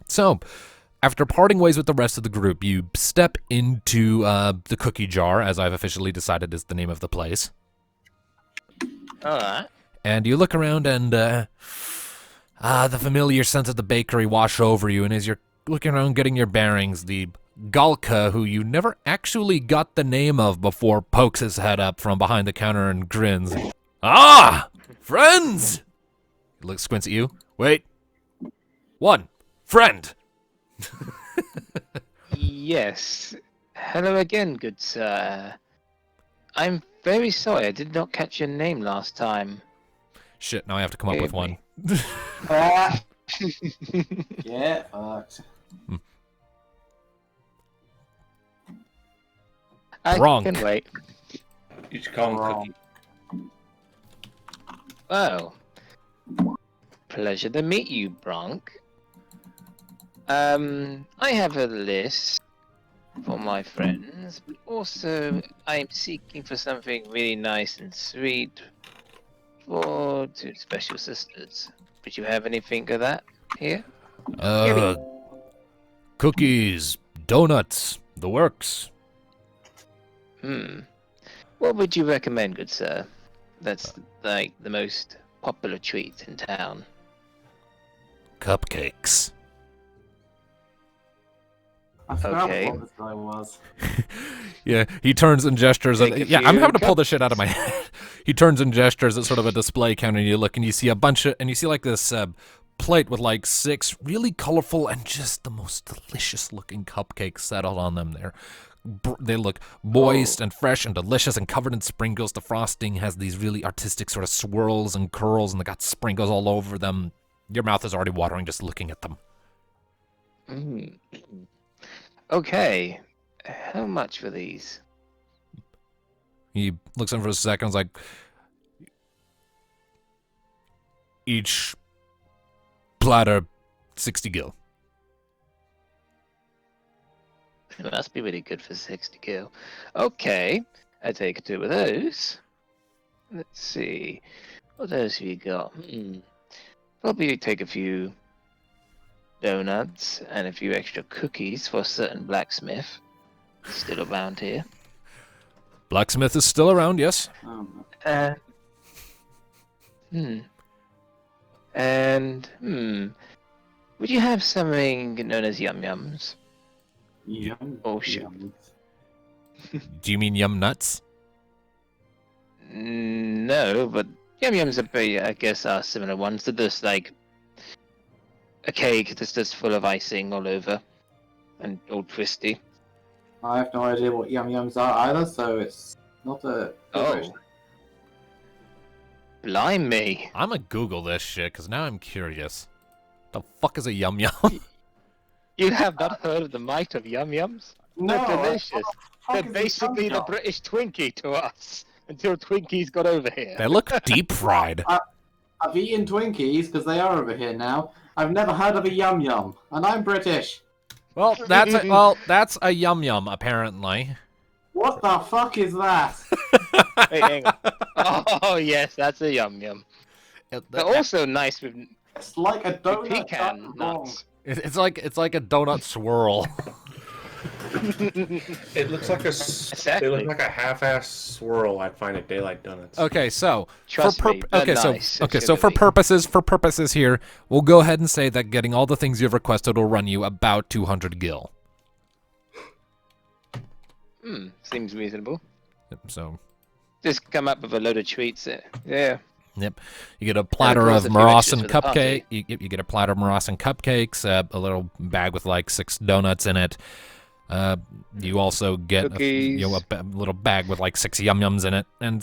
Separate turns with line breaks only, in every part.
So, after parting ways with the rest of the group, you step into the cookie jar, as I've officially decided is the name of the place.
All right.
And you look around and the familiar scent of the bakery wash over you, and as you're looking around getting your bearings, the Galka, who you never actually got the name of before, pokes his head up from behind the counter and grins. Ah! Friends! He squints at you. Wait. One. Friend!
Yes. Hello again, good sir. I'm very sorry, I did not catch your name last time.
Shit, now I have to come up with one.
Yeah, fucked.
I
Bronk.
can wait.
You should call him Cookie.
Well, pleasure to meet you, Bronk. I have a list for my friends, but also I'm seeking for something really nice and sweet for two special sisters. Would you have anything of that here?
Cookies, donuts, the works.
What would you recommend, good sir? That's like the most popular treat in town.
Cupcakes.
I forgot
Okay.
what this guy was.
Yeah, he turns and gestures.
Take
At,
a
yeah, I'm
few
having to pull this shit out of my head. He turns and gestures at sort of a display counter, and you look and you see a bunch of, and you see like this plate with like 6 really colorful and just the most delicious looking cupcakes settled on them there. They look moist and fresh and delicious and covered in sprinkles. The frosting has these really artistic sort of swirls and curls, and they got sprinkles all over them. Your mouth is already watering just looking at them.
Okay. How much for these?
He looks in for a second and is like, each platter 60 gil.
It must be really good for 60 gil. Okay, I take 2 of those. Let's see. What else have you got? Probably take a few donuts and a few extra cookies for a certain blacksmith. Still around here.
Blacksmith is still around, yes?
Would you have something known as yum yums?
Yum.
Oh, shoot.
Yum.
Do you mean yum nuts?
No, but yum yums are pretty, I guess, are similar ones. They're just like a cake that's just full of icing all over and all twisty.
I have no idea what yum yums are either, so it's not a.
Oh. Blimey.
I'm gonna Google this shit, because now I'm curious. The fuck is a yum yum?
You have not heard of the might of yum yums?
No,
They're delicious.
what the
They're
fuck is a
basically
yum
the
yum?
British Twinkie to us until Twinkies got over here.
They look deep fried.
I've eaten Twinkies because they are over here now. I've never heard of a yum yum, and I'm British.
Well, that's a yum yum, apparently.
What the fuck is that?
Hey, hang on. Oh, yes, that's a yum yum. They're also nice with
It's like a donut.
pecan
done wrong.
nuts.
It's like a donut swirl.
It looks like
Exactly.
They look like a half-ass swirl I'd find at Daylight Donuts.
Okay, so
Trust me, they're nice,
so
it's
for
gonna be.
purposes here, we'll go ahead and say that getting all the things you've requested will run you about 200 gil.
Seems reasonable.
So,
Just come up with a load of treats. Yeah.
yep, you get a platter
course,
of
a few extras
Moroccan
for the party.
cupcake. You get a platter of Moroccan cupcakes, a little bag with like 6 donuts in it. You also get
Cookies.
a little bag with like 6 yum yums in it, and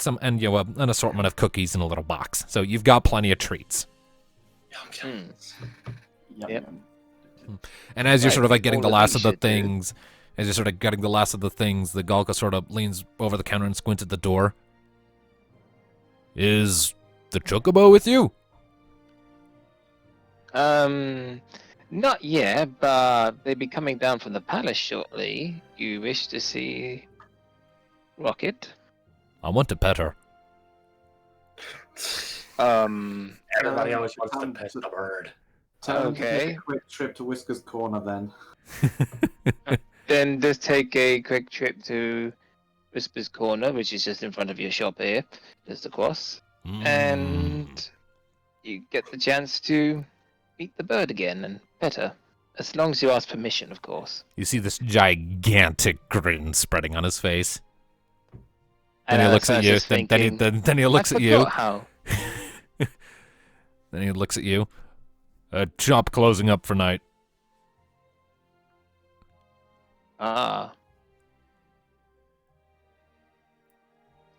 an assortment of cookies in a little box. So you've got plenty of treats.
Yum,
Yep.
yum.
And as you're
Right,
sort of like getting the
all of
last
that
of the
shit, dude.
things, the Galka sort of leans over the counter and squints at the door. Is the Chocobo with you?
Not yet, but they'll be coming down from the palace shortly. You wish to see Rocket?
I want to pet her.
Everybody always wants to
Time
pet
to-
the bird.
Tell him to take
Okay.
a quick trip to Whiskers Corner then.
Then just take a quick trip to Whisper's Corner, which is just in front of your shop here, just across. And you get the chance to meet the bird again and pet her. As long as you ask permission, of course.
You see this gigantic grin spreading on his face. Then
And
he looks at you.
Anastasis
Then
thinking,
he looks
I
at you.
forgot how.
Then he looks at you. Shop closing up for night.
Ah.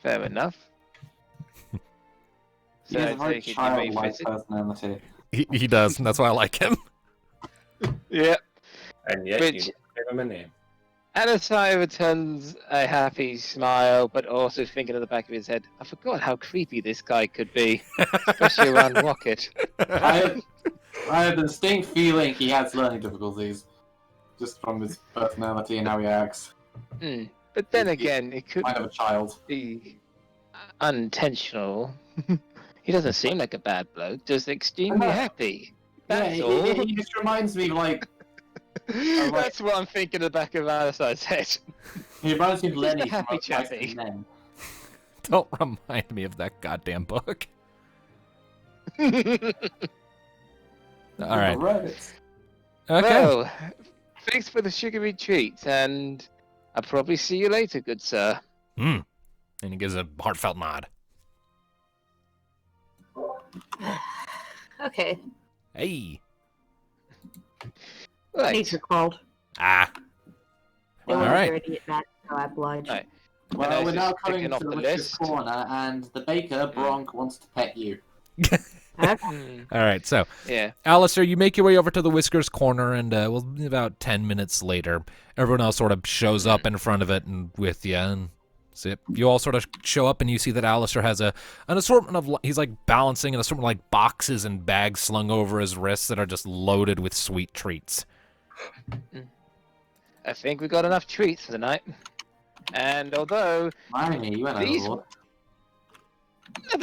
Fair enough.
He
So
has
I
a very
take it you may
childlike
visit.
personality.
He does, and that's why I like him.
Yeah.
And yet
Which-
you don't give him a name.
Anasai returns a happy smile, but also thinking in the back of his head, I forgot how creepy this guy could be, especially around Rocket.
I have a distinct feeling he has learning difficulties, just from his personality and how he acts.
But then again, it could
Might have a child.
be unintentional. He doesn't seem like a bad bloke, just extremely
No.
happy.
Yeah,
That's all.
he just reminds me like
That's what I'm thinking in the back of Anasai's head.
he reminds me of
He's just a
Lenny from
happy
Most Mice
chappy.
and Men.
Don't remind me of that goddamn book. All right.
Right.
Okay.
Well, thanks for the sugary treat, and I'll probably see you later, good sir.
And he gives a heartfelt nod.
Okay.
Hey.
Right.
Nature called.
Ah.
They
All
want
right.
to dirty it back, so I oblige.
Right.
Well,
And
we're
I
now
just
coming
ticking
to
off
the
the
Whiskers
list.
Corner, and the baker, Bronk, wants to pet you.
Okay.
All right. So,
Yeah.
Alistair, you make your way over to the Whiskers Corner, and well, about 10 minutes later, everyone else sort of shows up in front of it and with you. And so you all sort of show up, and you see that Alistair has an assortment of, he's like balancing an assortment of like boxes and bags slung over his wrists that are just loaded with sweet treats.
I think we got enough treats for the night. And although
Blimey, you went
These-
overboard.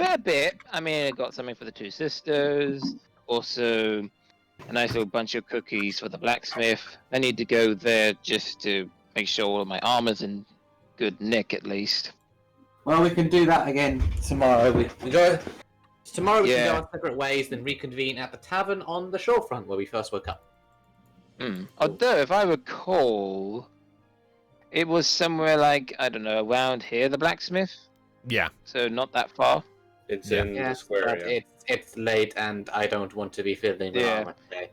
a bit, I mean, I got something for the two sisters. Also, a nice little bunch of cookies for the blacksmith. I need to go there just to make sure all of my armor's in good nick, at least.
Well, we can do that again tomorrow.
Tomorrow we can
Yeah.
go our separate ways, then reconvene at the tavern on the shorefront where we first woke up.
Although, if I recall, it was somewhere like, I don't know, around here, the blacksmith.
Yeah.
So not that far.
It's
Yeah.
in the
Yes,
square.
but
Yeah.
it's late and I don't want to be fiddling with
Yeah.
armor today.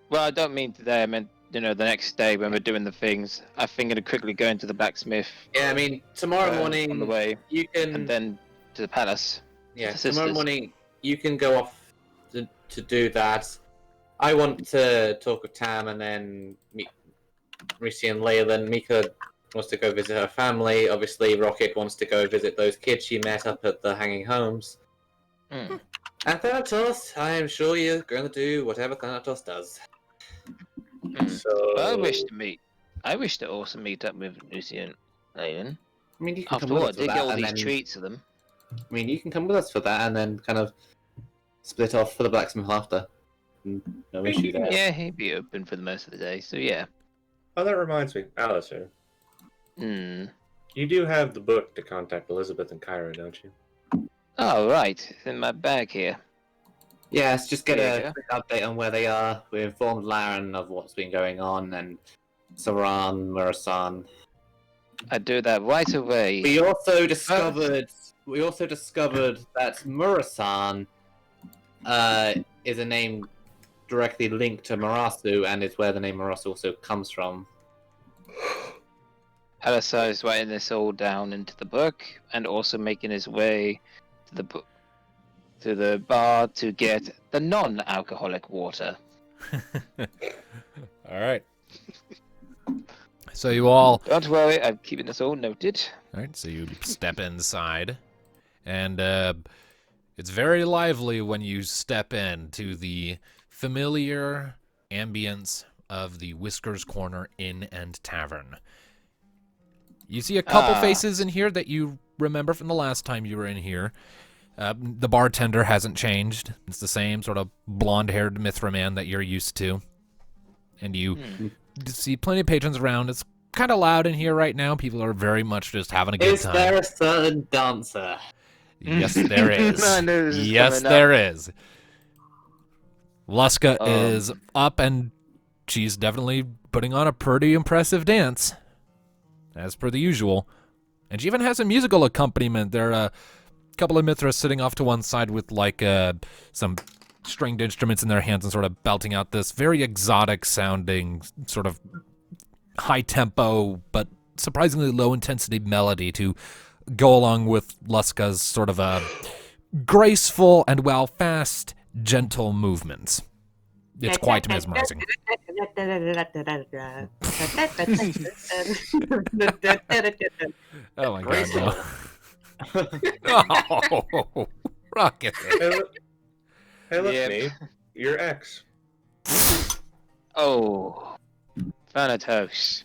Well, I don't mean today. I meant, the next day when we're doing the things. I think I'd quickly go into the blacksmith
Yeah, I mean, tomorrow
on
morning
the way,
you can.
and then to the palace.
Yeah,
the
tomorrow
sisters.
morning you can go off to do that. I want to talk with Tam and then meet Risi and Leyland. Mika wants to go visit her family. Obviously, Rocket wants to go visit those kids she met up at the Hanging Homes.
Hmm.
And Thanatos, I am sure you're going to do whatever Thanatos does.
So
I wish to also meet up with Lucy and Aiden.
I mean, you can
After
come with
all, I
us for
did get
that,
all
and
these
then,
treats of them.
I mean, you can come with us for that, and then kind of split off for the blacksmith after. No issue there.
Yeah, he'd be open for the most of the day. So yeah.
Oh, that reminds me, Alistair.
Hmm.
You do have the book to contact Elizabeth and Kyra, don't you?
Oh right, it's in my bag here.
Yes, just get
There you
a
go.
quick update on where they are. We informed Laren of what's been going on, and Saran, Murasan.
I do that right away.
We also discovered that Murasan is a name directly linked to Marasu, and is where the name Marasu also comes from.
Alisai is writing this all down into the book, and also making his way to the bar to get the non-alcoholic water.
All right. So you all
Don't worry, I'm keeping this all noted.
All right, so you step inside, and it's very lively when you step into the familiar ambience of the Whiskers Corner Inn and Tavern. You see a couple faces in here that you remember from the last time you were in here. The bartender hasn't changed. It's the same sort of blonde-haired Mithra man that you're used to. And you see plenty of patrons around. It's kind of loud in here right now. People are very much just having a good
Is
time.
there a certain dancer?
Yes, there is.
I knew this was
Yes,
coming up.
there is. Luska
Um.
is up, and she's definitely putting on a pretty impressive dance, as per the usual. And she even has a musical accompaniment. There are a couple of Mithras sitting off to one side with like some stringed instruments in their hands and sort of belting out this very exotic sounding, sort of high tempo but surprisingly low intensity melody to go along with Luska's sort of a graceful and while fast, gentle movements. It's quite mesmerizing. Oh my god, no. Oh, Rocket.
Hey, look,
Yep.
me. Your ex.
Oh, Thanatos.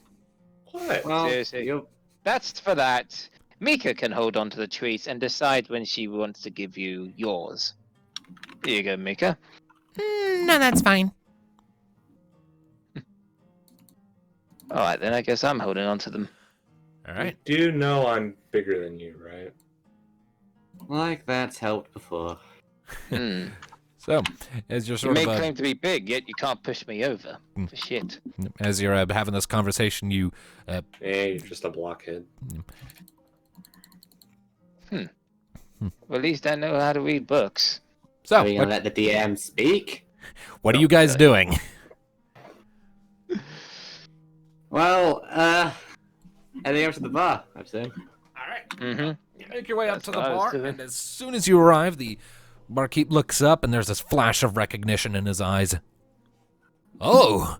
What?
Well,
Seriously.
you're
That's for that. Mika can hold on to the treats and decide when she wants to give you yours. Here you go, Mika.
No, that's fine.
All right, then I guess I'm holding on to them.
All right.
You do know I'm bigger than you, right?
like that's helped before.
Hmm.
So, as you're
You
sort
may
of
claim to be big, yet you can't push me over.
Mm.
For shit.
as you're having this conversation, you
Hey, you're just a blockhead.
Well, at least I know how to read books.
so
Are you gonna let the DM speak?
what are you guys
Okay.
doing?
Well, heading over to the bar, I assume.
All right.
Mm-hmm.
You make your way up
That's
to the
what I was
bar,
doing.
and as soon as you arrive, the barkeep looks up, and there's this flash of recognition in his eyes. Oh,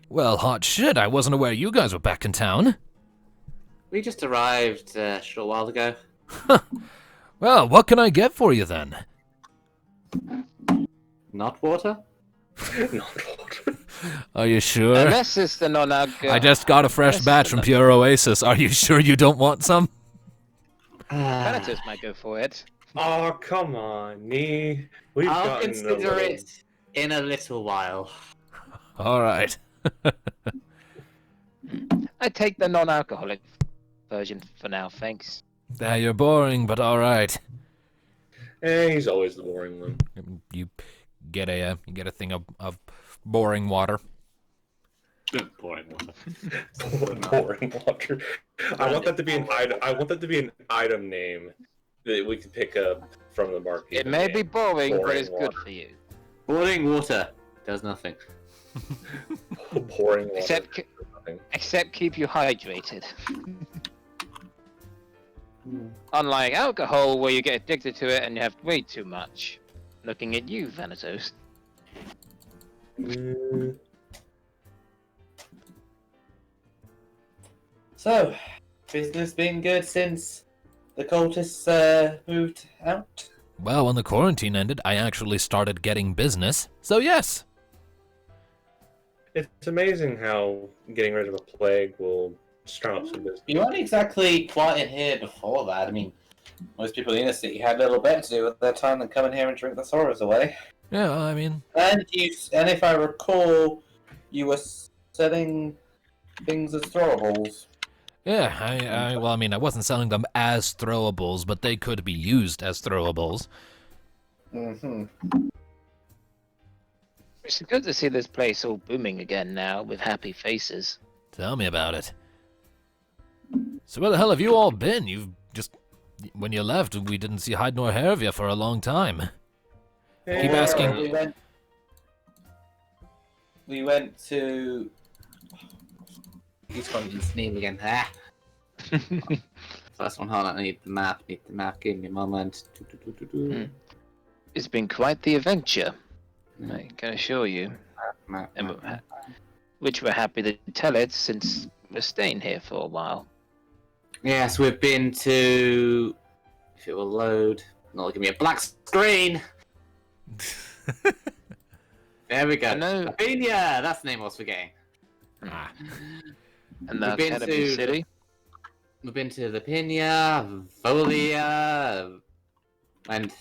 well, hot shit! I wasn't aware you guys were back in town.
We just arrived a short while ago.
Well, what can I get for you then?
Not water?
Are you sure?
Unless it's the non-alcohol.
I just got a fresh
Yes,
batch from Pure Oasis. Are you sure you don't want some?
Thanatos might go for it.
Oh, come on, Nee. We've
I'll
gotten a
consider
little...
it in a little while.
All right.
I take the non-alcoholic version for now, thanks.
You're boring, but all right.
He's always the boring one.
You get a thing of boring water.
Boring water.
Boring water. I want that to be an item. I want that to be an item name that we can pick up from the market.
It may be boring, but
Boring
it's good
water.
for you.
Boring water does nothing.
Pouring water.
Except keep you hydrated. Unlike alcohol, where you get addicted to it and you have way too much. Looking at you, Thanatos.
Mm,
So, business been good since the cultists moved out?
Well, when the quarantine ended, I actually started getting business. So yes.
it's amazing how getting rid of a plague will strum up some business.
You weren't exactly quiet here before that. I mean, most people in the city had a little bit to do with their time than come in here and drink the sorrows away.
Yeah, I mean,
And if I recall, you were selling things as throwables.
yeah, well, I mean, I wasn't selling them as throwables, but they could be used as throwables.
Mm-hmm.
It's good to see this place all booming again now, with happy faces.
Tell me about it. So where the hell have you all been? You've just... When you left, we didn't see hide nor hair of you for a long time. Keep asking.
We went to.
He's going to sneeze again. Ah. First one, hold on. I need the map. Give me a moment.
It's been quite the adventure, I can assure you.
Map.
And which we're happy to tell it since we're staying here for a while.
Yes, we've been to. If it will load. Not give me a black screen. There we go.
I know.
Albania! That's the name I was forgetting.
Ah.
And the
We've been
Academy
to-
City.
We've been to the Pina, Volia, and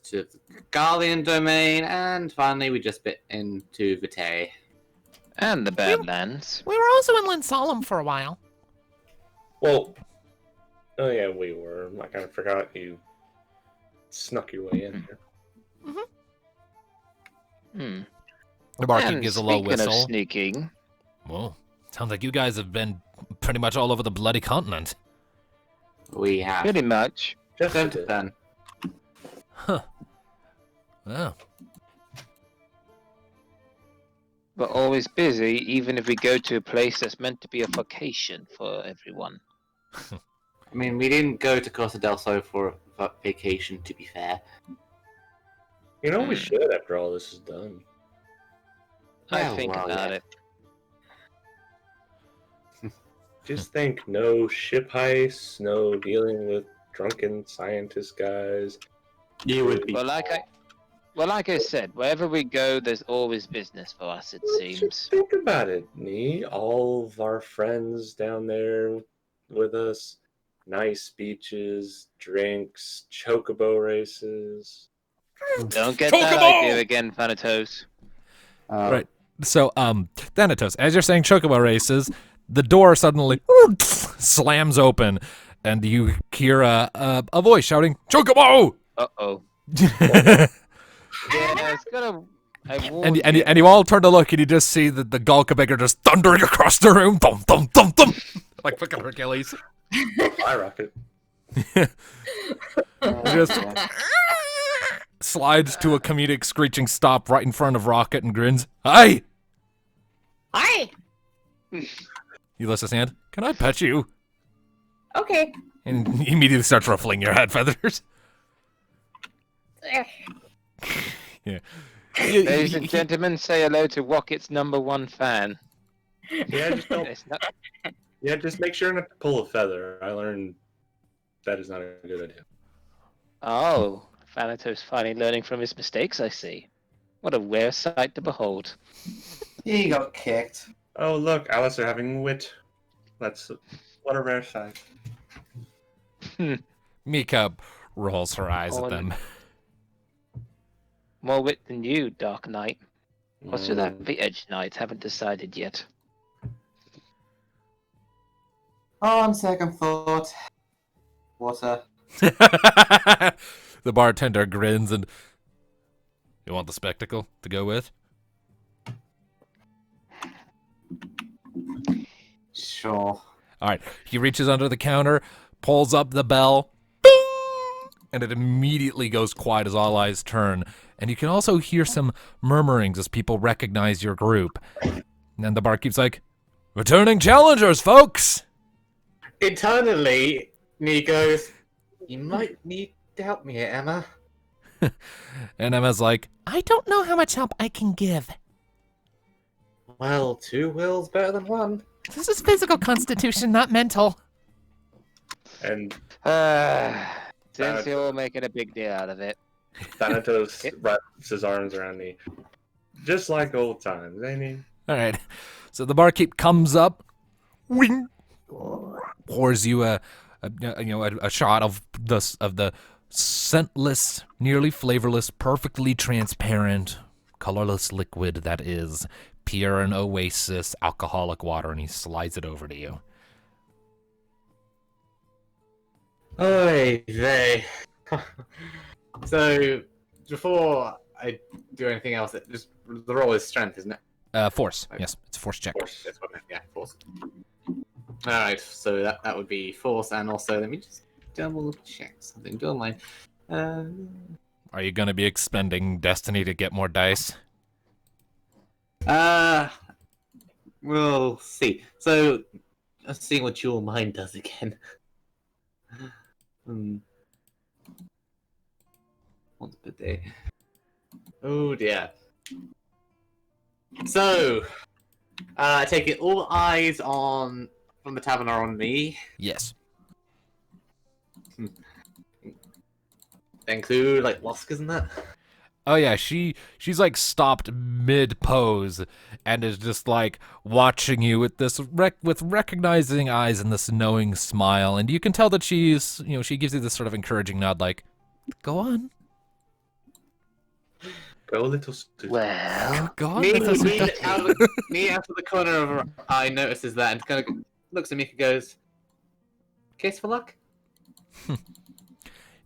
to the Guardian domain, and finally we just bit into Vitae.
And the Badlands.
We were also in Lynn Solemn for a while.
Well, oh yeah, we were. I kind of forgot you snuck your way in here.
Hmm.
The barkeep
And
gives a low
speaking of
whistle.
sneaking,
Well, sounds like you guys have been pretty much all over the bloody continent.
We have
pretty much.
Just
done
a bit.
done.
Huh. Well,
We're always busy, even if we go to a place that's meant to be a vacation for everyone.
I mean, we didn't go to Costa del Sol for a vacation, to be fair.
You know, we should after all this is done.
I
Oh,
think
well,
about
yeah.
it.
Just think, no ship heists, no dealing with drunken scientist guys.
You would be.
Well, like I said, wherever we go, there's always business for us, it
Just
seems.
think about it, Nee. All of our friends down there with us, nice beaches, drinks, chocobo races.
Don't get that
Chocobo!
idea again, Thanatos.
right. So, Thanatos, as you're saying chocobo races, the door suddenly slams open, and you hear a voice shouting, "Chocobo!"
Uh-oh. Yeah, it's gonna...
and you all turn to look, and you just see the Galkabeger just thundering across the room, thump, thump, thump, thump, like fucking Hercules.
I rocket.
Just slides to a comedic screeching stop right in front of Rocket and grins. Hi!
Hi.
He lifts his hand. Can I pet you?
Okay.
And he immediately starts ruffling your head feathers. Yeah.
Ladies and gentlemen, say hello to Rocket's #1 fan.
Yeah, just don't.
It's not...
Yeah, just make sure not to pull a feather. I learned that is not a good idea.
Oh, Thanatos finally learning from his mistakes, I see. What a rare sight to behold.
He got kicked.
Oh, look, Alice are having wit. That's what a rare sight.
Mika rolls her eyes at them.
More wit than you, Dark Knight. What's with
Mm.
that the Edge Knight? Haven't decided yet.
On second thought, water.
The bartender grins and... You want the spectacle to go with?
Sure.
Alright, he reaches under the counter, pulls up the bell, bing! And it immediately goes quiet as all eyes turn. And you can also hear some murmurings as people recognize your group. And then the barkeep's like, "Returning challengers, folks!"
Internally, he goes, "You might need to help me here, Emma."
And Emma's like, "I don't know how much help I can give.
Well, 2 wills better than 1.
This is physical constitution, not mental."
And
Since you're all making a big deal out of it.
Thanatos wraps his arms around me. Just like old times, ain't he?
Alright, so the barkeep comes up, wing, pours you a shot of the scentless, nearly flavorless, perfectly transparent, colorless liquid that is pure and oasis alcoholic water, and he slides it over to you.
Oy vey. So, before I do anything else, just the roll is strength, isn't it?
Force. Yes, it's a force check.
Force. That's what I meant. Yeah, force. Alright, so that would be force, and also let me just double check something. Do online.
Are you gonna be expending destiny to get more dice?
We'll see. So, let's see what your mind does again. Once per day. Oh dear. So, I take it all eyes on from the tavern are on me.
Yes.
They include like Loskers and that.
Oh yeah, she's like stopped mid pose and is just like watching you with this with recognizing eyes and this knowing smile, and you can tell that she gives you this sort of encouraging nod, like, Go on.
Go, little sister.
Well,
Go on.
Me,
Little
me,
sister.
me out of the corner of her eye notices that and kind of looks at Mika and goes, "Kiss for luck?"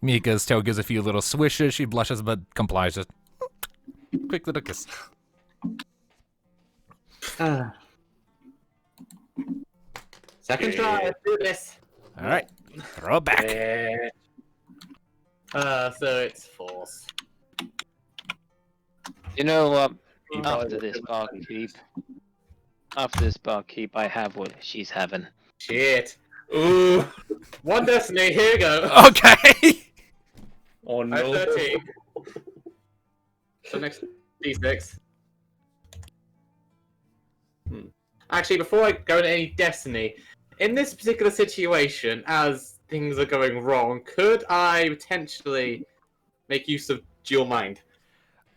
Mika's tail gives a few little swishes. She blushes but complies. Just quick little kiss.
Second try, let's do this.
All right. Throw it back.
Yeah.
So it's force.
you know what?
You
After this barkeep, I have what she's having.
Shit. Ooh. One destiny, here we go.
Okay.
Oh
I
no.
have 13. So next D6. Actually, before I go into any destiny, in this particular situation, as things are going wrong, could I potentially make use of dual mind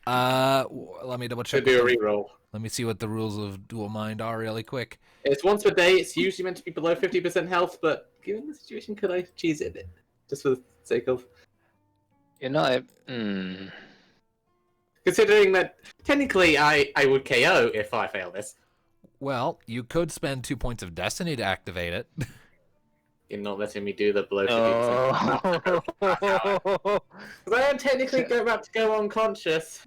Let me double
to
check.
do a reroll?
Let me see what the rules of dual mind are really quick.
It's once per day. It's usually meant to be below 50% health, but given the situation, could I cheese it a bit? Just for the sake of...
You know,
Considering that, technically, I would KO if I fail this.
Well, you could spend 2 points of destiny to activate it.
You're not letting me do the below 50%.
oh.
Because I am technically about to go unconscious.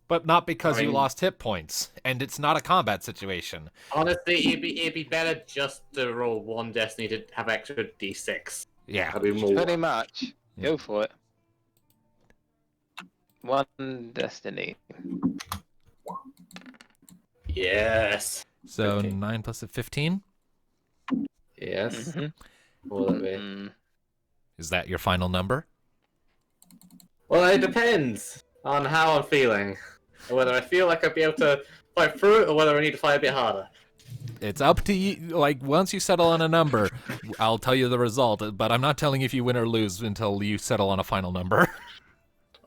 But not because
I
you
mean-
lost hit points, and it's not a combat situation.
Honestly, it'd be better just to roll one destiny to have extra d6.
Yeah.
That'd be more.
Pretty much.
Yeah.
Go for it. One destiny.
Yes.
So
Okay.
9 plus 15?
Yes.
Mhm.
What will that be?
Mm.
Is that your final number?
Well, it depends on how I'm feeling. Whether I feel like I'll be able to fight through it, or whether I need to fight a bit harder.
It's up to you. Like, once you settle on a number, I'll tell you the result, but I'm not telling if you win or lose until you settle on a final number.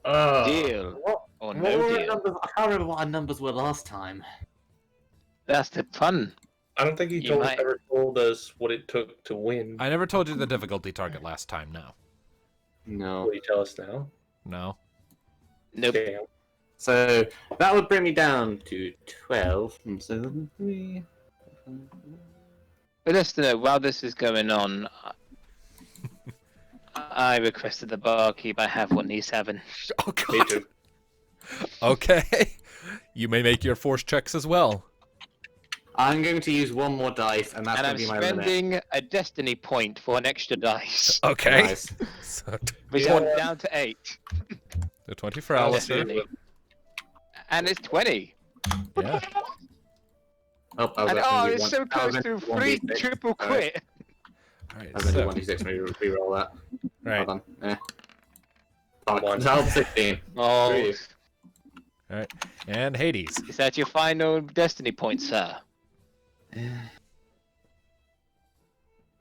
Deal.
What,
Or
what
no
were our
deal.
numbers? I can't remember what our numbers were last time.
That's the fun.
I don't think
You might-
ever told us what it took to win.
I never told you the difficulty target last time, no.
No.
Will you tell us now?
No.
Nope.
Damn.
So that would bring me down to 12. So 3.
But just to know, while this is going on, I requested the barkeep. I have what he's having.
Oh,
Me
God.
too.
Okay. You may make your force checks as well.
I'm going to use one more dice, and that's
And
going
I'm
to be my limit.
spending a destiny point for an extra dice.
Okay.
Nice.
So,
Which
Yeah.
went down to 8.
so 20 for
I'll
Alistair.
see.
And it's 20.
Yeah.
Oh, I was
And
actually
it's so close to 3 triple quit.
All right.
I was
So,
going to 1d6 when we reroll that.
right.
Hold on. Fuck.
One.
So 16.
Oh,
Three.
All right. And Hades.
is that your final destiny point, sir?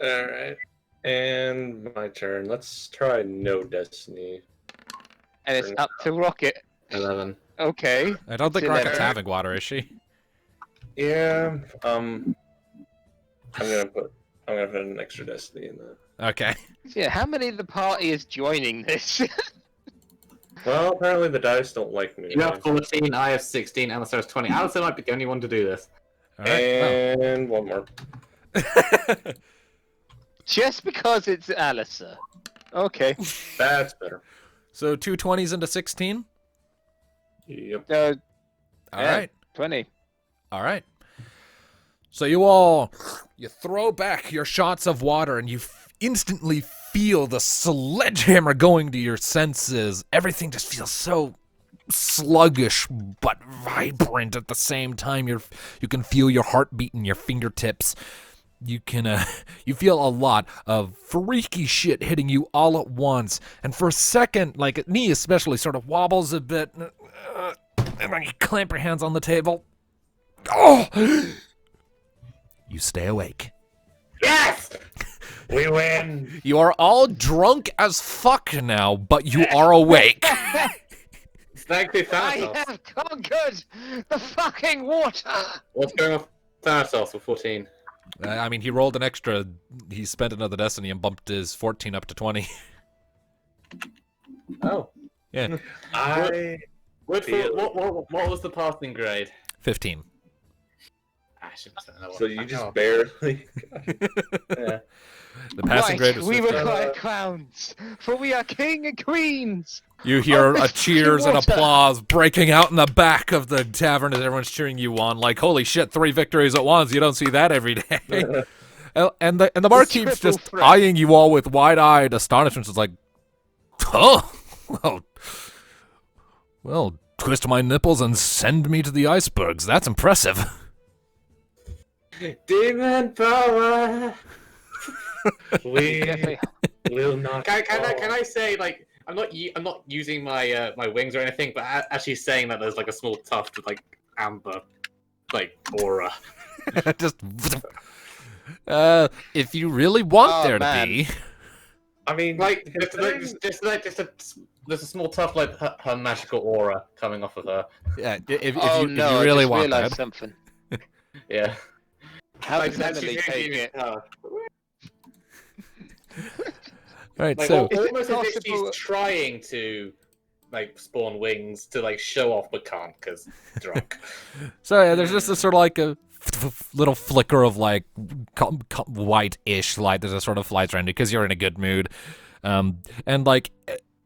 Alright. And my turn. Let's try no destiny.
And it's up to Rocket.
11.
Okay.
I don't think
It's
Rocket's
11.
having water, is she?
Yeah. I'm gonna put an extra destiny in that.
Okay.
Yeah, how many of the party is joining this?
Well, apparently the dice don't like me.
You have 14, I have 16, Alistair has 20. Alistair might be the only one to do this.
All right.
And one more.
Well.
Just because it's Alistair. Okay.
That's better.
So 2 20s into 16?
Yep.
All
Yeah.
right.
20.
All right. So you throw back your shots of water and you instantly feel the sledgehammer going to your senses. Everything just feels so sluggish but vibrant at the same time. You can feel your heartbeat in your fingertips. You feel a lot of freaky shit hitting you all at once. And for a second, like knee especially, sort of wobbles a bit. And then you clamp your hands on the table. Oh! You stay awake.
Yes!
We win.
You are all drunk as fuck now, but you are awake.
Thank you,
I
Thanatos.
have conquered the fucking water!
What's going on with Thanatos with 14?
I mean, he rolled an extra. He spent another destiny and bumped his 14 up to 20.
Oh,
Yeah,
I
What,
feel-
what was the passing grade?
15.
I shouldn't say that one.
so you just barely. Yeah.
The passing grade
Right,
is
we
15.
require clowns, for we are king and queens.
You hear
Oh,
a
this
cheers and
water.
applause breaking out in the back of the tavern as everyone's cheering you on. Like, holy shit, 3 victories at once. You don't see that every day. And the barkeep's
triple
just
threat.
eyeing you all with wide-eyed astonishment. It's like, oh, well, twist my nipples and send me to the icebergs. That's impressive.
Demon power.
We
Definitely.
will not.
Can I say, like, I'm not using my my wings or anything, but actually saying that there's like a small tuft of like amber, like aura.
Just, if you really want
Oh,
there
man.
to be.
I mean,
Like there's a small tuft like her magical aura coming off of her.
Yeah, if
Oh
you,
no,
if you really
I just
want
realized
that.
something.
Yeah.
How
Like,
does Emily
she's
take
giving
it?
her.
Right,
Like,
so
Is it
almost as if
possible-
she's trying to like spawn wings to like show off, but can't because drunk.
yeah, there's just a sort of like a little flicker of like white-ish light that just sort of flies around you because you're in a good mood, and like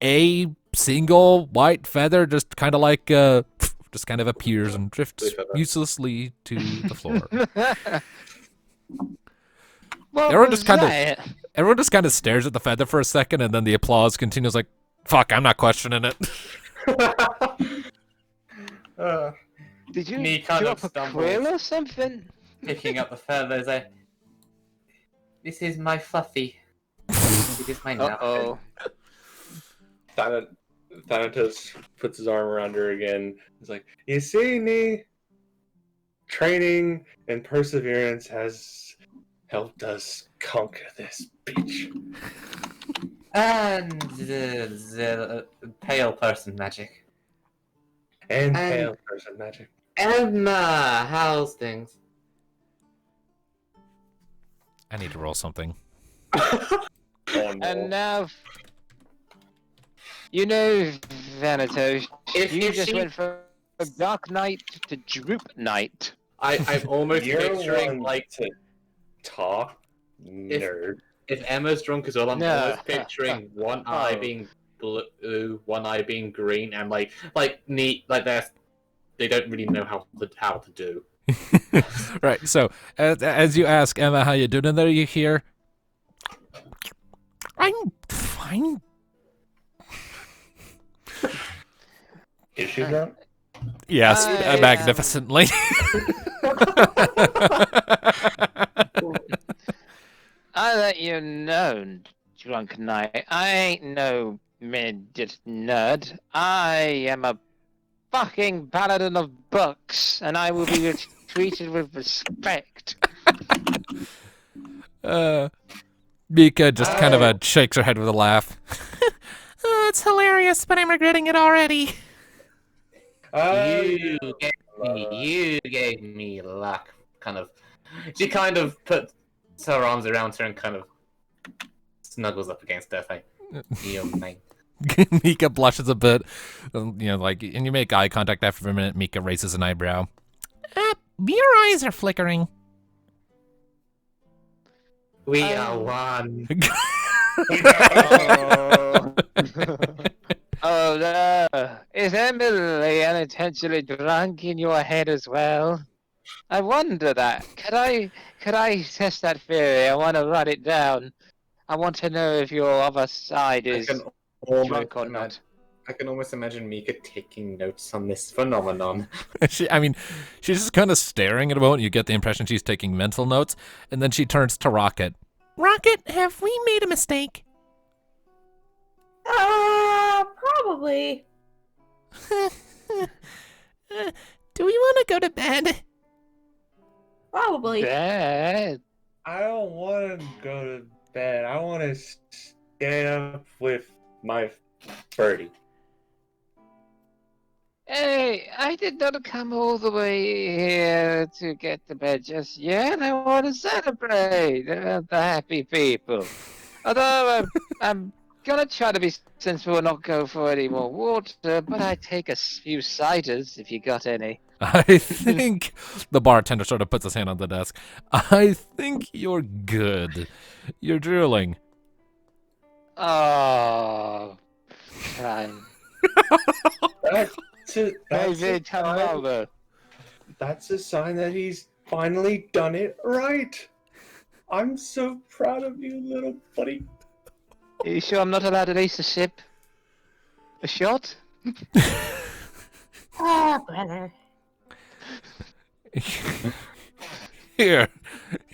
a single white feather just kind of like just kind of appears and drifts
Which feather?
uselessly to the floor.
What
Everyone
was
just kinda-
that?
Everyone just kind of stares at the feather for a second, and then the applause continues. Like, fuck, I'm not questioning it.
Did you
Me kind
drop
of
a
stumbles.
quill or something?
Picking up the feathers. This is my fluffy. It is my
Uh-oh.
Thanatos puts his arm around her again. He's like, "You see me? Training and perseverance has helped us conquer this bitch."
And the pale person magic.
And
And-
pale person magic.
Emma, how's things?
I need to roll something.
Oh, no.
And now, you know, Thanatos,
If
you
you
just
see-
went from Dark Knight to Droop Knight.
I'm almost
You're
picturing
one
like
to talk, nerd.
if Emma's drunk as well. I'm
No.
almost picturing one eye
Oh.
being blue, one eye being green, and like neat like they don't really know how to do.
Right, so as you ask Emma how you doing in there, you hear, I'm fine.
Is she drunk?
Yes,
I,
magnificently.
I let you know, Drunk Knight. I ain't no midget nerd. I am a fucking paladin of books, and I will be treated with respect.
Mika just kind of shakes her head with a laugh. Oh, it's hilarious, but I'm regretting it already.
You gave me luck. Kind of. She kind of puts her arms around her and kind of snuggles up against her. Like, you mate.
Mika blushes a bit, and you make eye contact after a minute. Mika raises an eyebrow. Your eyes are flickering.
We are one.
Oh no! Is Emily unintentionally drunk in your head as well? I wonder that. Could I test that theory? I want to write it down. I want to know if your other side is drunk or not.
I can almost imagine Mika taking notes on this phenomenon.
She's just kind of staring at a moment. You get the impression she's taking mental notes, and then she turns to Rocket. Rocket, have we made a mistake?
Probably.
Do we want to go to bed?
Probably.
Dad.
I don't want to go to bed. I want to stay up with my birdie.
Hey, I did not come all the way here to get to bed just yet. I want to celebrate the happy people. Although I'm gonna try to be sensible and not go for any more water, but I take a few ciders if you got any.
I think the bartender sort of puts his hand on the desk. I think you're good. You're drooling.
Oh, fine. Maybe tomorrow.
That's a sign that he's finally done it right. I'm so proud of you, little buddy.
Are you sure I'm not allowed to race a ship? A shot?
Ah, brother.
Here,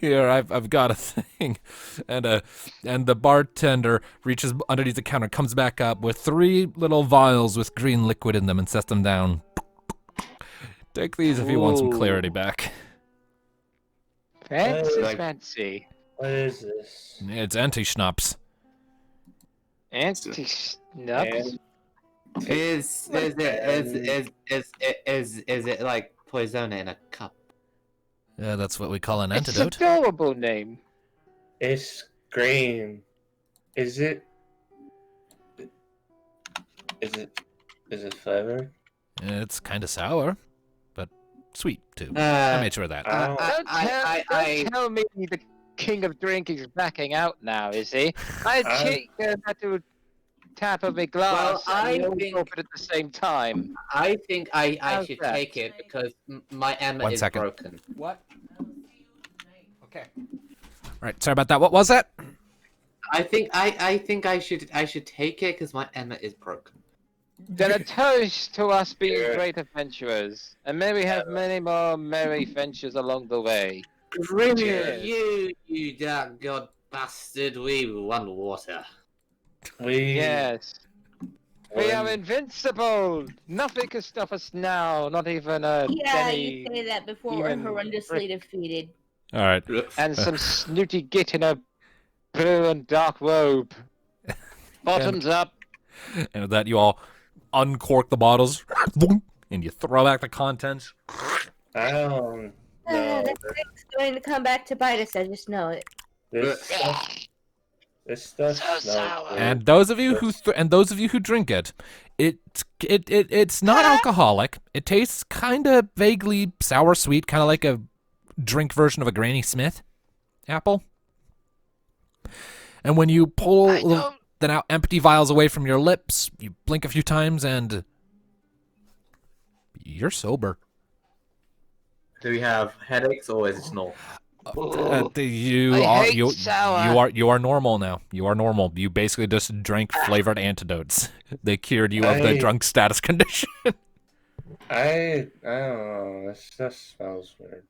I've got a thing, and the bartender reaches underneath the counter, comes back up with 3 little vials with green liquid in them, and sets them down. Take these if you want some clarity back.
Fancy,
like-
fancy.
What is this?
It's anti-schnapps.
Anti-schnaps?
Is it like poison in a cup?
Yeah, that's what we call an
It's
antidote.
an adorable name.
It's green. Is it? Is it flavored?
It's kind of sour, but sweet too. I made sure of that.
Don't tell me the king of drink is backing out now, is he? I cheat that to tap of a glass and you open at the same time.
I think I
How's
should
that?
take it because my Emma
1
is
second.
broken.
What? Okay. All right. Sorry about that. What was that?
I think I should take it because my Emma is broken.
Then a toast to us being
Yeah.
great adventurers, and may we have many more merry ventures along the way.
Grimmy, you that god bastard! We want water.
We
Yes, we are invincible. Nothing can stop us now. Not even a
Yeah,
Denny
you say that before we're
demon
horrendously defeated.
All right.
and some snooty git in a blue and dark robe. Bottoms up.
And with that, you all uncork the bottles, and you throw back the contents.
I don't know.
That thing's going to come back to bite us. I just know it.
This stuff
So
smells
sour.
weird.
And those of you who drink it, it's not alcoholic. It tastes kind of vaguely sour sweet, kind of like a drink version of a Granny Smith apple. And when you pull
I don't-
the now empty vials away from your lips, you blink a few times and you're sober.
Do we have headaches or is it normal?
You
I
are
hate sour.
you are normal now. You are normal. You basically just drank flavored antidotes. They cured you of the
I-
drunk status condition.
I don't know. This stuff smells weird.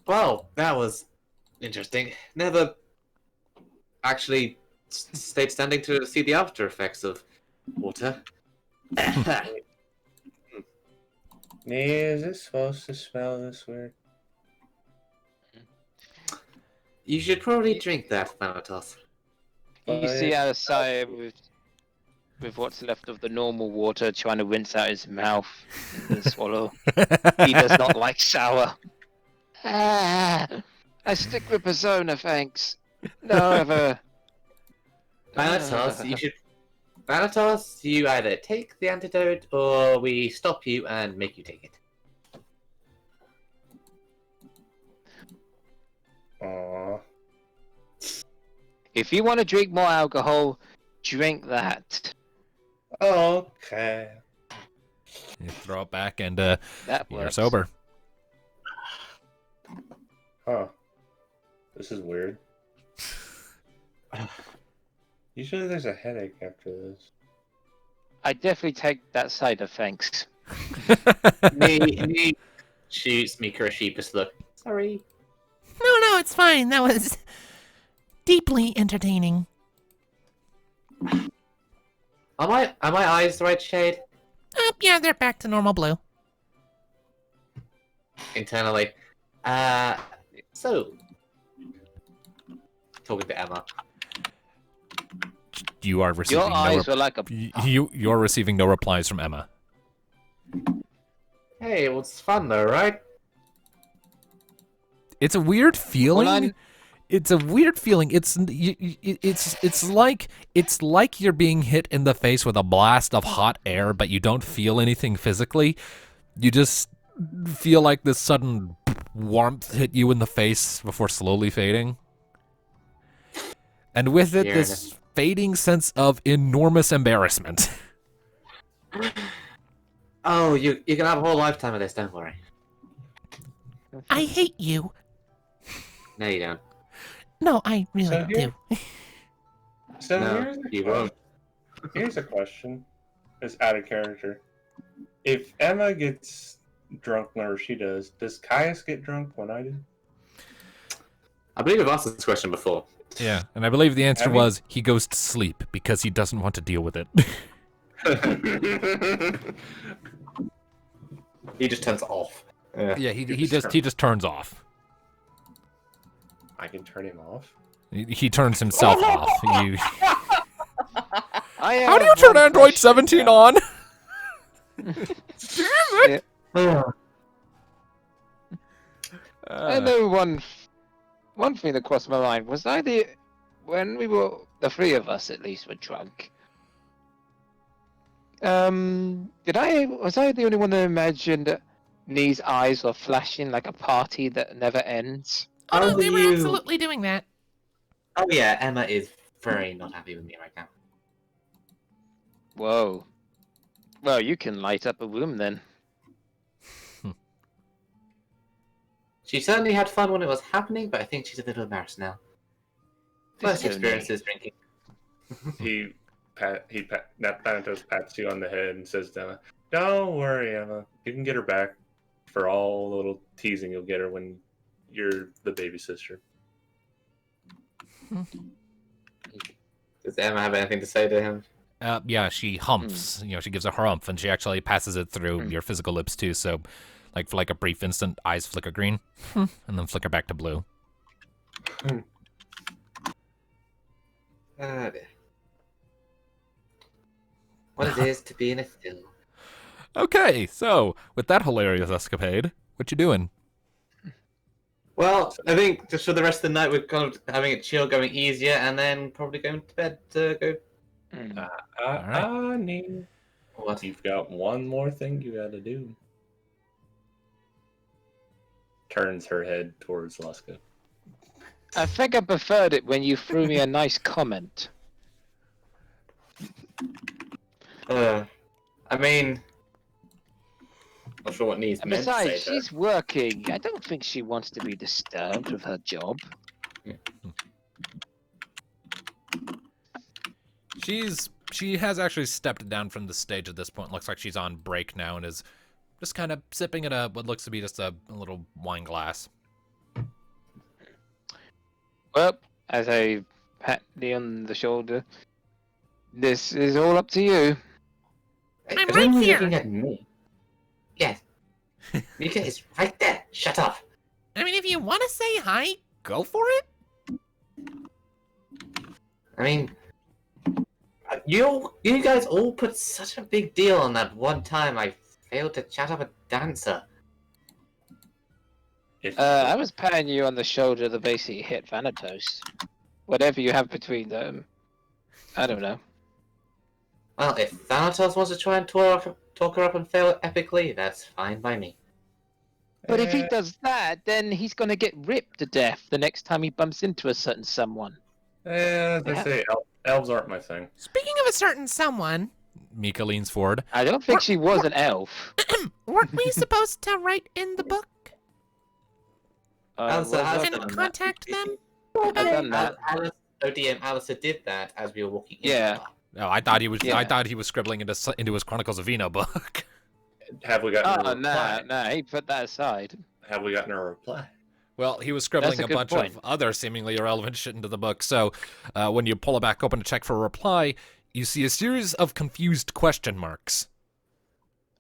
Well, that was interesting. Never actually stayed standing to see the after effects of water.
Is it supposed to smell this weird?
You should probably drink that, Thanatos.
You see outside with what's left of the normal water trying to rinse out his mouth and swallow. He does not like sour. I stick with Persona, thanks. No other.
Thanatos, you should. Thanatos, you either take the antidote or we stop you and make you take it.
Aww.
If you want to drink more alcohol, drink that.
Okay.
You throw it back and
That
you're
works.
sober.
Huh. This is weird. Usually there's a headache after this.
I definitely take that cider, thanks.
Me shoots Mika a sheepish look. Sorry.
No, it's fine. That was deeply entertaining.
Are my eyes the right shade?
Yeah, they're back to normal blue.
Internally. So talking to Emma.
You are receiving
Your
no
eyes were like a.
you're receiving no replies from Emma.
Hey, it was fun though, right?
It's a weird feeling.
Well,
it's a weird feeling. It's like you're being hit in the face with a blast of hot air, but you don't feel anything physically. You just feel like this sudden warmth hit you in the face before slowly fading. And with it, this fading sense of enormous embarrassment.
Oh, you can have a whole lifetime of this, don't worry.
I hate you.
No, you don't.
No, I really
So here-
do.
So
No, you won't.
here's a question. It's out of character. If Emma gets drunk whenever she does Caius get drunk when I do?
I believe I've asked this question before.
Yeah, and I believe the answer
Have you?
was he goes to sleep because he doesn't want to deal with it.
He just turns off.
Yeah, he just turns off.
I can turn him off.
He turns himself off. You.
I
How do
have
you turn
one
Android
question
17
now.
on?
I know one thing that crossed my mind was when we were the three of us at least were drunk. Was I the only one that imagined Nee's eyes were flashing like a party that never ends?
Oh, no,
Oh,
they were
you-
absolutely doing that.
Oh yeah, Emma is very not happy with me right now.
Whoa. Well, you can light up a room then.
She certainly had fun when it was happening, but I think she's a little embarrassed now. First
Disowned me.
experiences drinking.
Thanatos pats you on the head and says to Emma, "Don't worry, Emma. You can get her back for all the little teasing you'll get her when you're the baby sister."
Does Emma have anything to say to him?
Yeah, she humps. You know, she gives a harumph, and she actually passes it through your physical lips too. So, like for like a brief instant, eyes flicker green, and then flicker back to blue.
Ah, dear. What it is to be in a film.
Okay, so with that hilarious escapade, what you doing?
Well, I think just for the rest of the night, we're kind of having it chill, going easier, and then probably going to bed to go.
Nee.
What?
You've got one more thing you gotta do. Turns her head towards Luska.
I think I preferred it when you threw me a nice comment.
I mean, not sure what needs
And
meant to say
besides,
to her.
she's working. I don't think she wants to be disturbed with her job.
She has actually stepped down from the stage at this point. Looks like she's on break now and is just kind of sipping at what looks to be just a little wine glass.
Well, as I pat Lee on the shoulder, this is all up to you.
I'm
Is
right
anyone
here.
looking at me? Yes. Mika is right there. Shut up.
I mean, if you want to say hi, go for it.
I mean, you guys all put such a big deal on that one time I failed to chat up a dancer.
I was patting you on the shoulder to basically hit Thanatos. Whatever you have between them. I don't know.
Well, if Thanatos wants to try and talk her up and fail epically, that's fine by me.
But if he does that, then he's gonna get ripped to death the next time he bumps into a certain someone.
As I say, elves aren't my thing.
Speaking of a certain someone,
Mika leans forward.
I don't think she was an elf.
weren't we supposed to write in the book
Alistair has
and
done that.
contact them?
I've done that.
ODM Alistair did that as we were walking in.
Yeah.
No, I thought he was.
Yeah.
I thought he was scribbling into his Chronicles of Vino book.
Have we gotten
Oh,
a reply?
no, he put that aside.
Have we gotten a reply?
Well, he was scribbling
That's a
a
good
bunch
point.
of other seemingly irrelevant shit into the book. So, when you pull it back open to check for a reply, you see a series of confused question marks.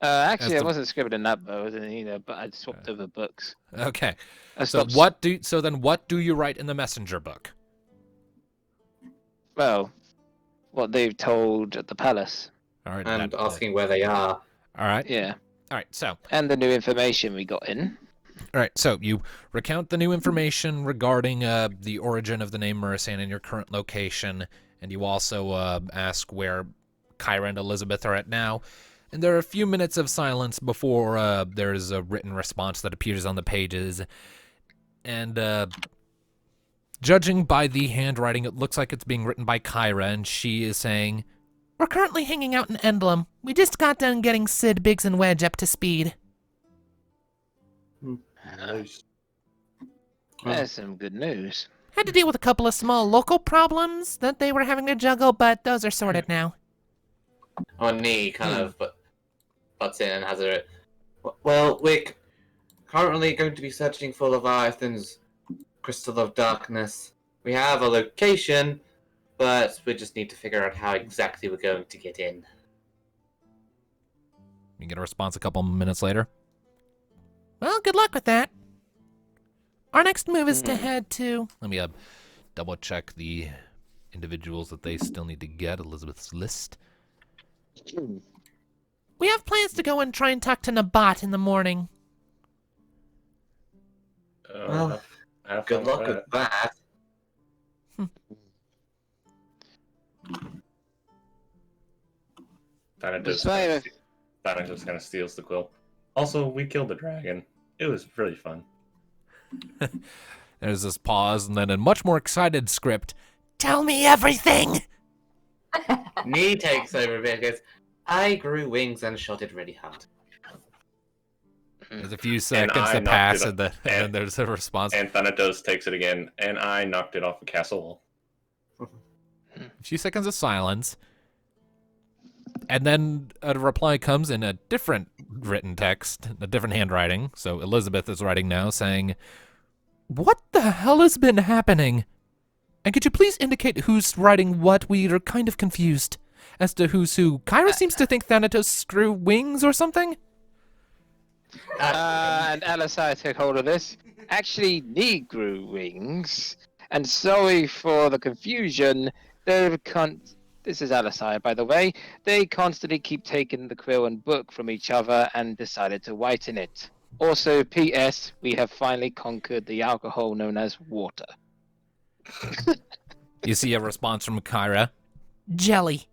Actually,
As
I
the-
wasn't scribbling that book either, but I swapped over books.
Okay.
I
So
stopped.
what do you write in the messenger book?
Well, what they've told at the palace.
All right.
And asking where they are.
All right.
Yeah.
All right. So,
And the new information we got in.
All right, so you recount the new information regarding the origin of the name Murisan and your current location, and you also ask where Kyra and Elizabeth are at now. And there are a few minutes of silence before there's a written response that appears on the pages. And judging by the handwriting, it looks like it's being written by Kyra, and she is saying,
We're currently hanging out in Emblem. We just got done getting Sid, Biggs, and Wedge up to speed.
Nice.
That's some good news.
Had to deal with a couple of small local problems that they were having to juggle, but those are sorted now.
Nee kind of butts in and has a... Well, we're currently going to be searching for Leviathan's Crystal of Darkness. We have a location, but we just need to figure out how exactly we're going to get in.
you get a response a couple minutes later.
Well, good luck with that. Our next move is to head to...
Let me double check the individuals that they still need to get, Elizabeth's list.
We have plans to go and try and talk to Nabat in the morning.
Well,
Have
good
fun
luck with that.
Thanatos kind of steals the quill. Also, we killed the dragon. It was really fun.
There's this pause, and then a much more excited script.
Tell me everything!
Nee takes over because I grew wings and shot it really hard.
There's a few seconds
I
that
knocked
pass,
it
and then there's a response.
And Thanatos takes it again, and I knocked it off the castle wall.
A few seconds of silence. And then a reply comes in a different written text, a different handwriting. So Elizabeth is writing now saying, What the hell has been happening? And could you please indicate who's writing what? We are kind of confused as to who's who. Kyra seems to think Thanatos grew wings or something.
And Alisai took hold of this. Actually, Nee grew wings. And sorry for the confusion. This is Alisai, by the way. They constantly keep taking the quill and book from each other and decided to whiten it. Also, P.S. We have finally conquered the alcohol known as water.
You see a response from Kyra.
Jelly.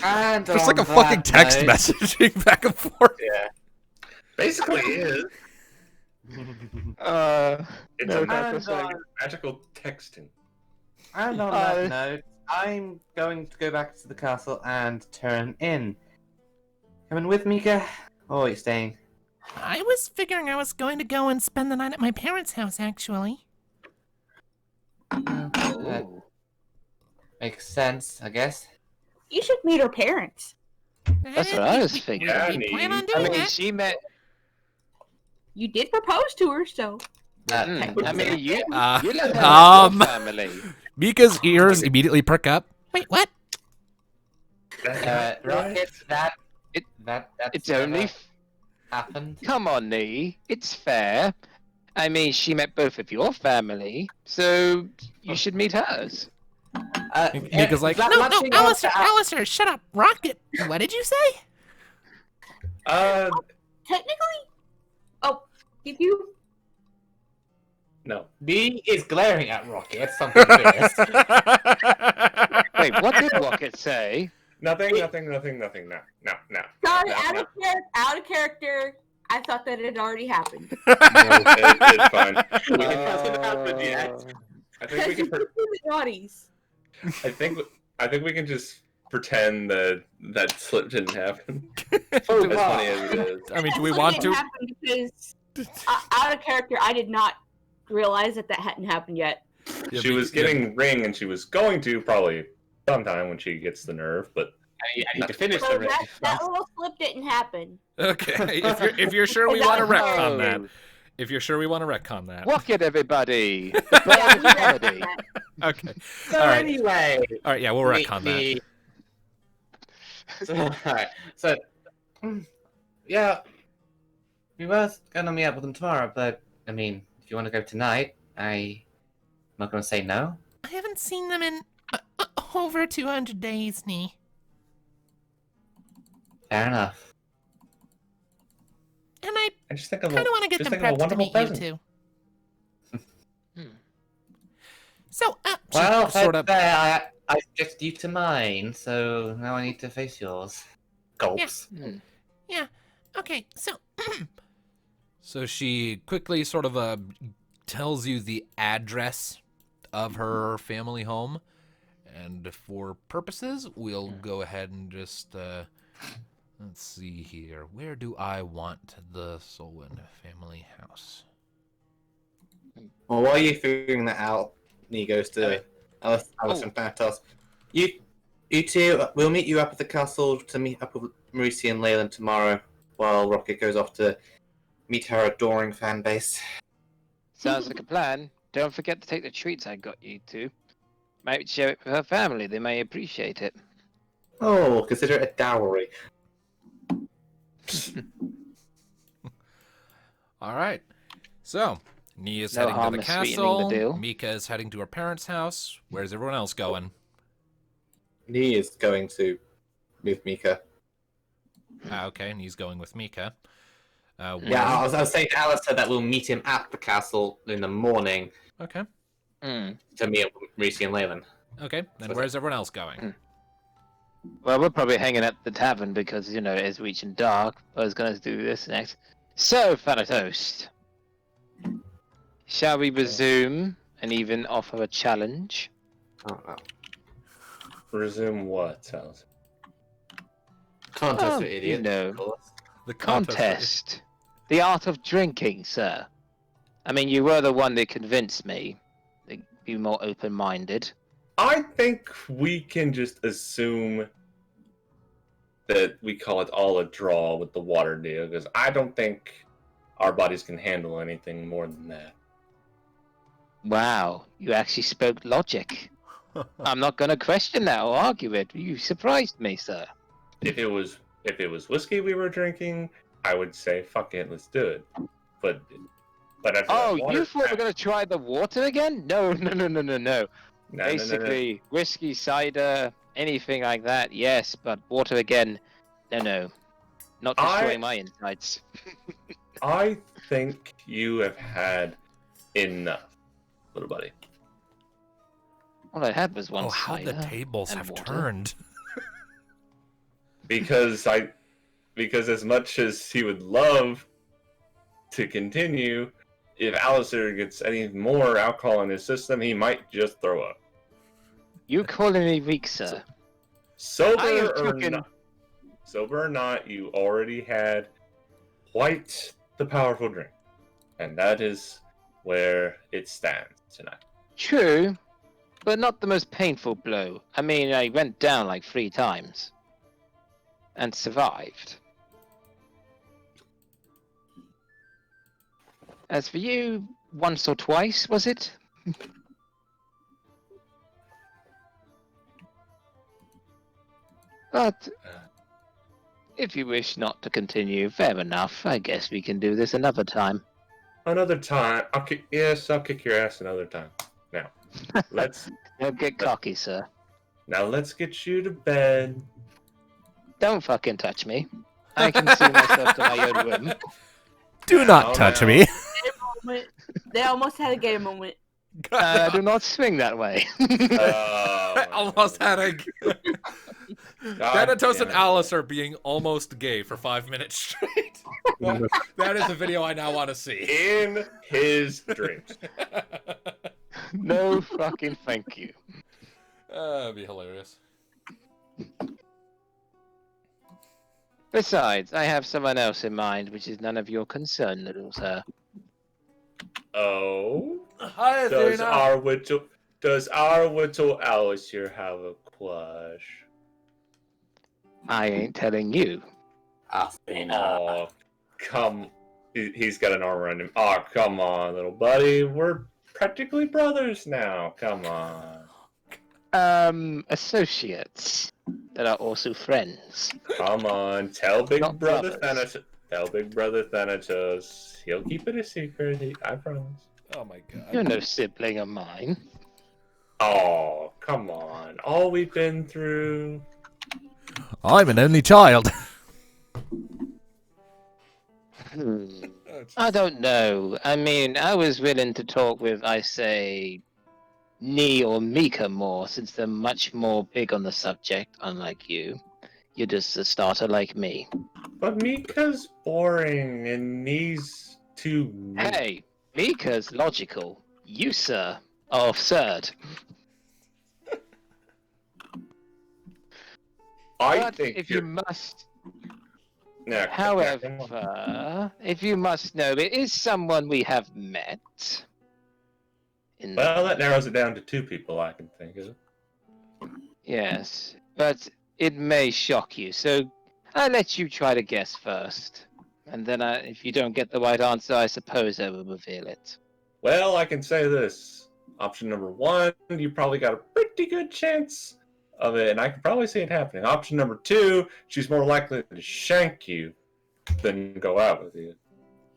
And
It's
on
like a fucking
that
text
note-
messaging back and forth.
Yeah. Basically, it is. It's
No,
a
that's
magical texting.
And on that note, I'm going to go back to the castle and turn in. Coming with, Mika? Or are you staying?
I was figuring I was going to go and spend the night at my parents' house, actually.
That makes sense, I guess.
You should meet her parents.
That's what I was
We
thinking.
plan on
I
doing
mean,
that.
she met.
You did propose to her, so.
I mean, you
Uh,
let her
um,
your family.
Mika's ears immediately perk up.
Wait, what?
Rocket, that's
It's
never
only.
happened.
Come on, Nee. It's fair. I mean, she met both of your family, so you should meet hers.
Mika's like,
No, Alistair, shut up. Rocket, what did you say?
Technically? Oh, did you?
No.
B is glaring at Rocket. Something fierce.
Wait, what did Rocket say?
Nothing. No.
Sorry,
No,
out of character. I thought that it had already happened.
It's fine.
It hasn't happened yet.
I think we can.
Naughties.
I think we can just pretend that slip didn't happen. As
Oh,
funny as it is.
I mean, do we
It
want
didn't
to?
happen because out of character, I did not realize that hadn't happened yet.
Yeah,
She was getting ring, and she was going to probably sometime when she gets the nerve, but
I need to finish
So
the race.
that little slip didn't happen.
Okay, if you're sure we
Is
want to
that-
retcon that.
Oh,
If you're sure we want to retcon that.
Rocket, everybody! The
Yeah,
bird of
we read
comedy.
that.
Okay.
So
All right.
anyway,
All right. Yeah, we'll retcon that.
Alright, so yeah, we were gonna meet up with them tomorrow, but I mean, if you want to go tonight, I'm not gonna say no.
I haven't seen them in over 200 days, Nee.
Fair enough.
And I
I just think of
kind of want to get
just
them
think of a
prepped to
wonderful
meet
present.
you too.
Hmm.
So,
Well,
sort of-
I suggested you to mine, so now I need to face yours. Gulps.
Hmm.
yeah, okay. So,
So she quickly sort of tells you the address of her family home, and for purposes, we'll go ahead and just let's see here. Where do I want the Solwyn family house?
Well, while you're figuring that out, he goes to Alice and Thanatos. You two, we'll meet you up at the castle to meet up with Marisi and Leyland tomorrow, while Rocket goes off to meet her adoring fan base.
Sounds like a plan. Don't forget to take the treats I got you two. Might share it with her family. They may appreciate it.
Oh, consider it a dowry.
All right. So, Nia's
No
heading to
harm
the
in sweetening the
castle.
deal.
Mika is heading to her parents' house. Where's everyone else going?
He is going to with Mika.
Okay, and he's going with Mika.
Yeah, I was saying to Alistair that we'll meet him at the castle in the morning
Okay.
Hmm.
to meet up with Marisi and Leyland.
Okay, and where's everyone else going?
Well, we're probably hanging at the tavern because, you know, it's reaching dark. I was going to do this next. So, Thanatos, shall we resume and even offer a challenge?
Oh, no.
Resume what, Alice?
Contest
Oh,
for
you
idiots.
know.
Of course.
The
Contest. The art of drinking, sir. I mean, you were the one that convinced me to be more open-minded.
I think we can just assume that we call it all a draw with the water deal, because I don't think our bodies can handle anything more than that.
Wow, you actually spoke logic. I'm not going to question that or argue it. You surprised me, sir.
If it was whiskey we were drinking, I would say fuck it, let's do it. But after
Oh,
that water,
you thought we were going to try the water again? No.
No.
Basically, whiskey, cider, anything like that, yes, but water again, no. Not destroying my insides.
I think you have had enough, little buddy.
All I had was one
Oh, how
cider.
the tables
and
have
water.
turned.
Because as much as he would love to continue, if Alistair gets any more alcohol in his system, he might just throw up.
You calling me weak, sir? I am
Sober or not, you already had quite the powerful drink, and that is where it stands tonight.
True, but not the most painful blow. I mean, I went down like 3 times. And survived. As for you, once or twice, was it? But if you wish not to continue, fair enough. I guess we can do this another time.
Another time, I'll kick your ass another time. Now,
Don't get cocky, sir.
let's get you to bed.
Don't fucking touch me. I can see myself to my own room.
Do not touch me.
They almost had a gay moment.
Do not swing that way.
I almost had a. Thanatos and Alice are being almost gay for 5 minutes straight. That is a video I now want to see.
In his dreams.
No fucking thank you.
That'd be hilarious.
Besides, I have someone else in mind, which is none of your concern, little sir.
Oh?
Hi,
Does our little Alice here have a crush?
I ain't telling you.
Oh, come. He's got an arm around him. Oh, come on, little buddy. We're practically brothers now. Come on.
Associates that are also friends.
Come on. Tell Big
Not
Brother
brothers.
Thanatos. Tell Big Brother Thanatos. He'll keep it a secret. I promise.
Oh my god.
You're no sibling of mine.
Oh, come on. All we've been through.
I'm an only child.
I don't know. I mean, I was willing to talk with, I say, Nee or Mika more, since they're much more big on the subject, unlike you. You're just a starter like me.
But Mika's boring and Nee's too mean.
Hey, Mika's logical. You, sir, are absurd.
I
But
think
if
you're...
you must,
Nah,
however, if you must know, it is someone we have met.
well, that narrows it down to 2 people I can think of.
Yes, but it may shock you, so I'll let you try to guess first. And then if you don't get the right answer, I suppose I will reveal it.
Well, I can say this. Option number 1, you probably got a pretty good chance of it, and I can probably see it happening. Option number 2, she's more likely to shank you than go out with you.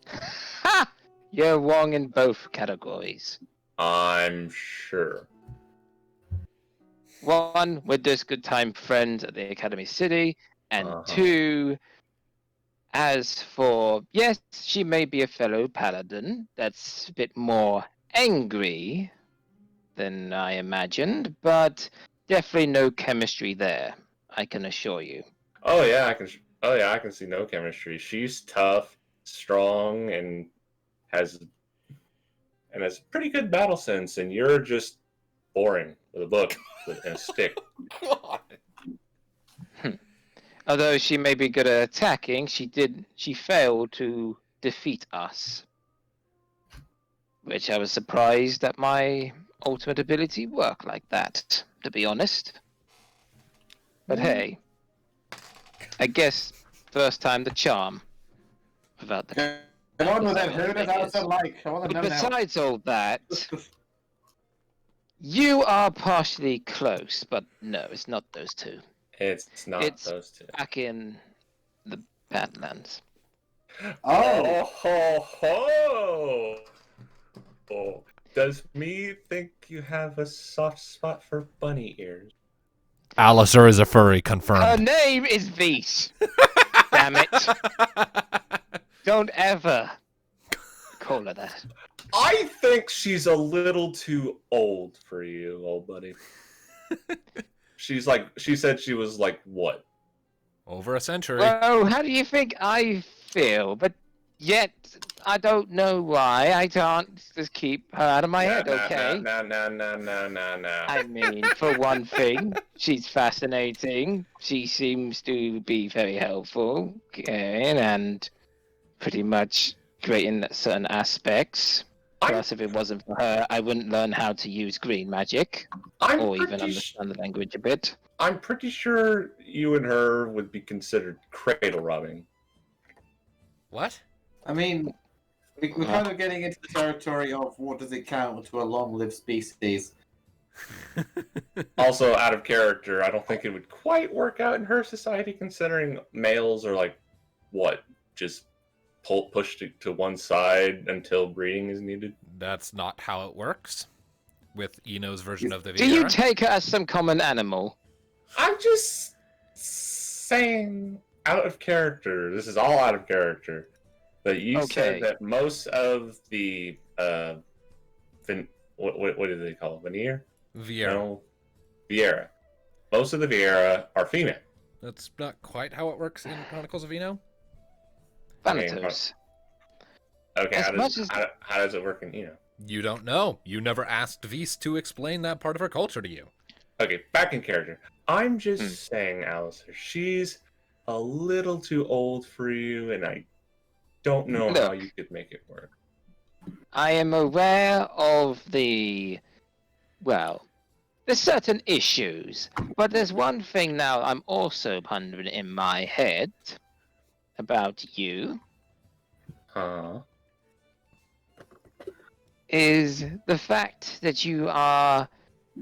Ha! You're wrong in both categories.
I'm sure.
1, we're just good time friends at the Academy City, and
Uh-huh.
2, as for, yes, she may be a fellow paladin that's a bit more angry than I imagined, but definitely no chemistry there, I can assure you.
Oh yeah, I can see no chemistry. She's tough, strong, and has pretty good battle sense, and you're just boring with a book and a stick.
Although she may be good at attacking, she failed to defeat us. Which I was surprised that my ultimate ability worked like that, to be honest. But hey, I guess first time the charm. Without the
Come on with that. Who does Alison like? I want to
But
know now.
besides all that, you are partially close, but no, it's not those two.
It's not
It's
those 2.
back in the Badlands.
Oh.
ho, ho! Oh, does me think you have a soft spot for bunny ears?
Alistair is a furry,
Her
confirmed.
name is Vees. Damn it. Don't ever call her that.
I think she's a little too old for you, old buddy. She said she was like, what?
Over a century.
Well, how do you think I feel? But yet, I don't know why. I can't just keep her out of my head, okay?
No.
I mean, for one thing, she's fascinating. She seems to be very helpful, caring, and pretty much great in certain aspects. Plus, if it wasn't for her, I wouldn't learn how to use green magic, or even understand the language a bit.
I'm pretty sure you and her would be considered cradle robbing.
What?
I mean, we're kind of getting into the territory of what does it count to a long-lived species.
Also, out of character, I don't think it would quite work out in her society, considering males are like, what, just pushed to one side until breeding is needed?
That's not how it works. With Eno's version of the
Do you
Viera.
take her as some common animal?
I'm just saying, out of character. This is all out of character. But you
Okay.
said that most of the what do they call it? Veneer?
Viera.
No, Viera. Most of the Viera are female.
That's not quite how it works in Chronicles of Eno.
Thanatos.
Okay,
As much as-
how does it work in
You don't know. You never asked Vies to explain that part of her culture to you.
Okay, back in character. I'm just saying, Alistair, she's a little too old for you, and I don't know how
Look.
you could make it work.
I am aware of there's certain issues, but there's one thing now I'm also pondering in my head about you,
Huh?
is the fact that you are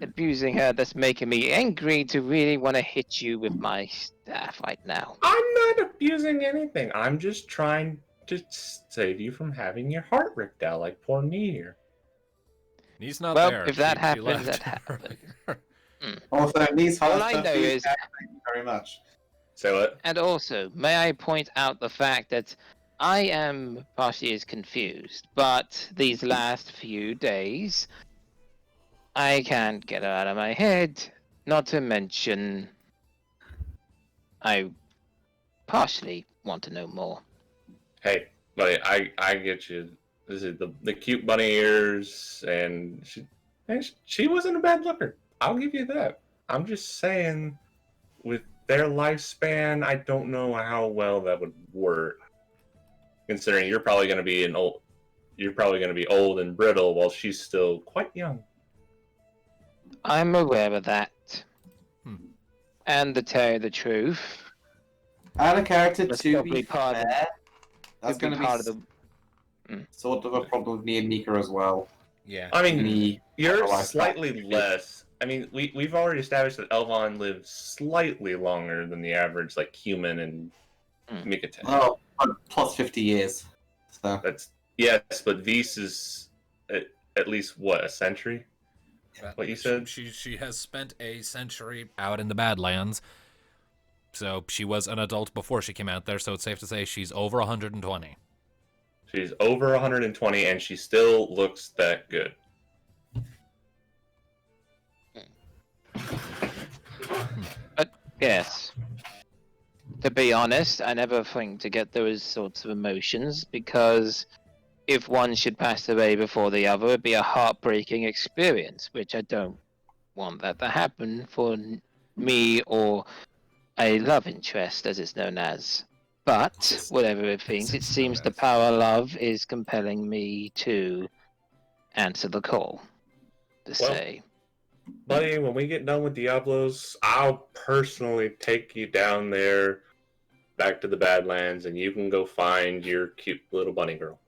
abusing her that's making me angry to really want to hit you with my staff right now.
I'm not abusing anything. I'm just trying to save you from having your heart ripped out like poor Near.
He's not
Well,
there.
if that
She
happens,
left
that happens.
earlier.
Also, these
All I know is,
thank you very much.
Say what?
and also, may I point out the fact that I am partially as confused, but these last few days, I can't get out of my head. Not to mention, I partially want to know more.
Hey, buddy, I get you. This is the cute bunny ears, and she wasn't a bad looker. I'll give you that. I'm just saying, with their lifespan, I don't know how well that would work. Considering you're probably going to be old and brittle while she's still quite young.
I'm aware of that.
Hmm.
And to tell you the truth,
Out of character,
That's
to
probably
be
part of-
fair, that's
could be
going to be
part of the.
sort of a problem with me and Mika as well.
Yeah.
I mean,
Any
you're
other lifespan.
slightly less. I mean, we've already established that Elvon lives slightly longer than the average, like, human and Mikaten.
Well, plus 50 years. So
That's yes, but Vise is at least what, a century? What you said?
She has spent a century out in the Badlands. So she was an adult before she came out there, so it's safe to say she's over 120.
She's over 120, and she still looks that good.
Yes. To be honest, I never think to get those sorts of emotions because if one should pass away before the other, it'd be a heartbreaking experience, which I don't want that to happen for me or a love interest, as it's known as. But whatever it thinks, it seems the power of love is compelling me to answer the call. To
Well,
say,
Buddy, when we get done with Diablos, I'll personally take you down there back to the Badlands, and you can go find your cute little bunny girl.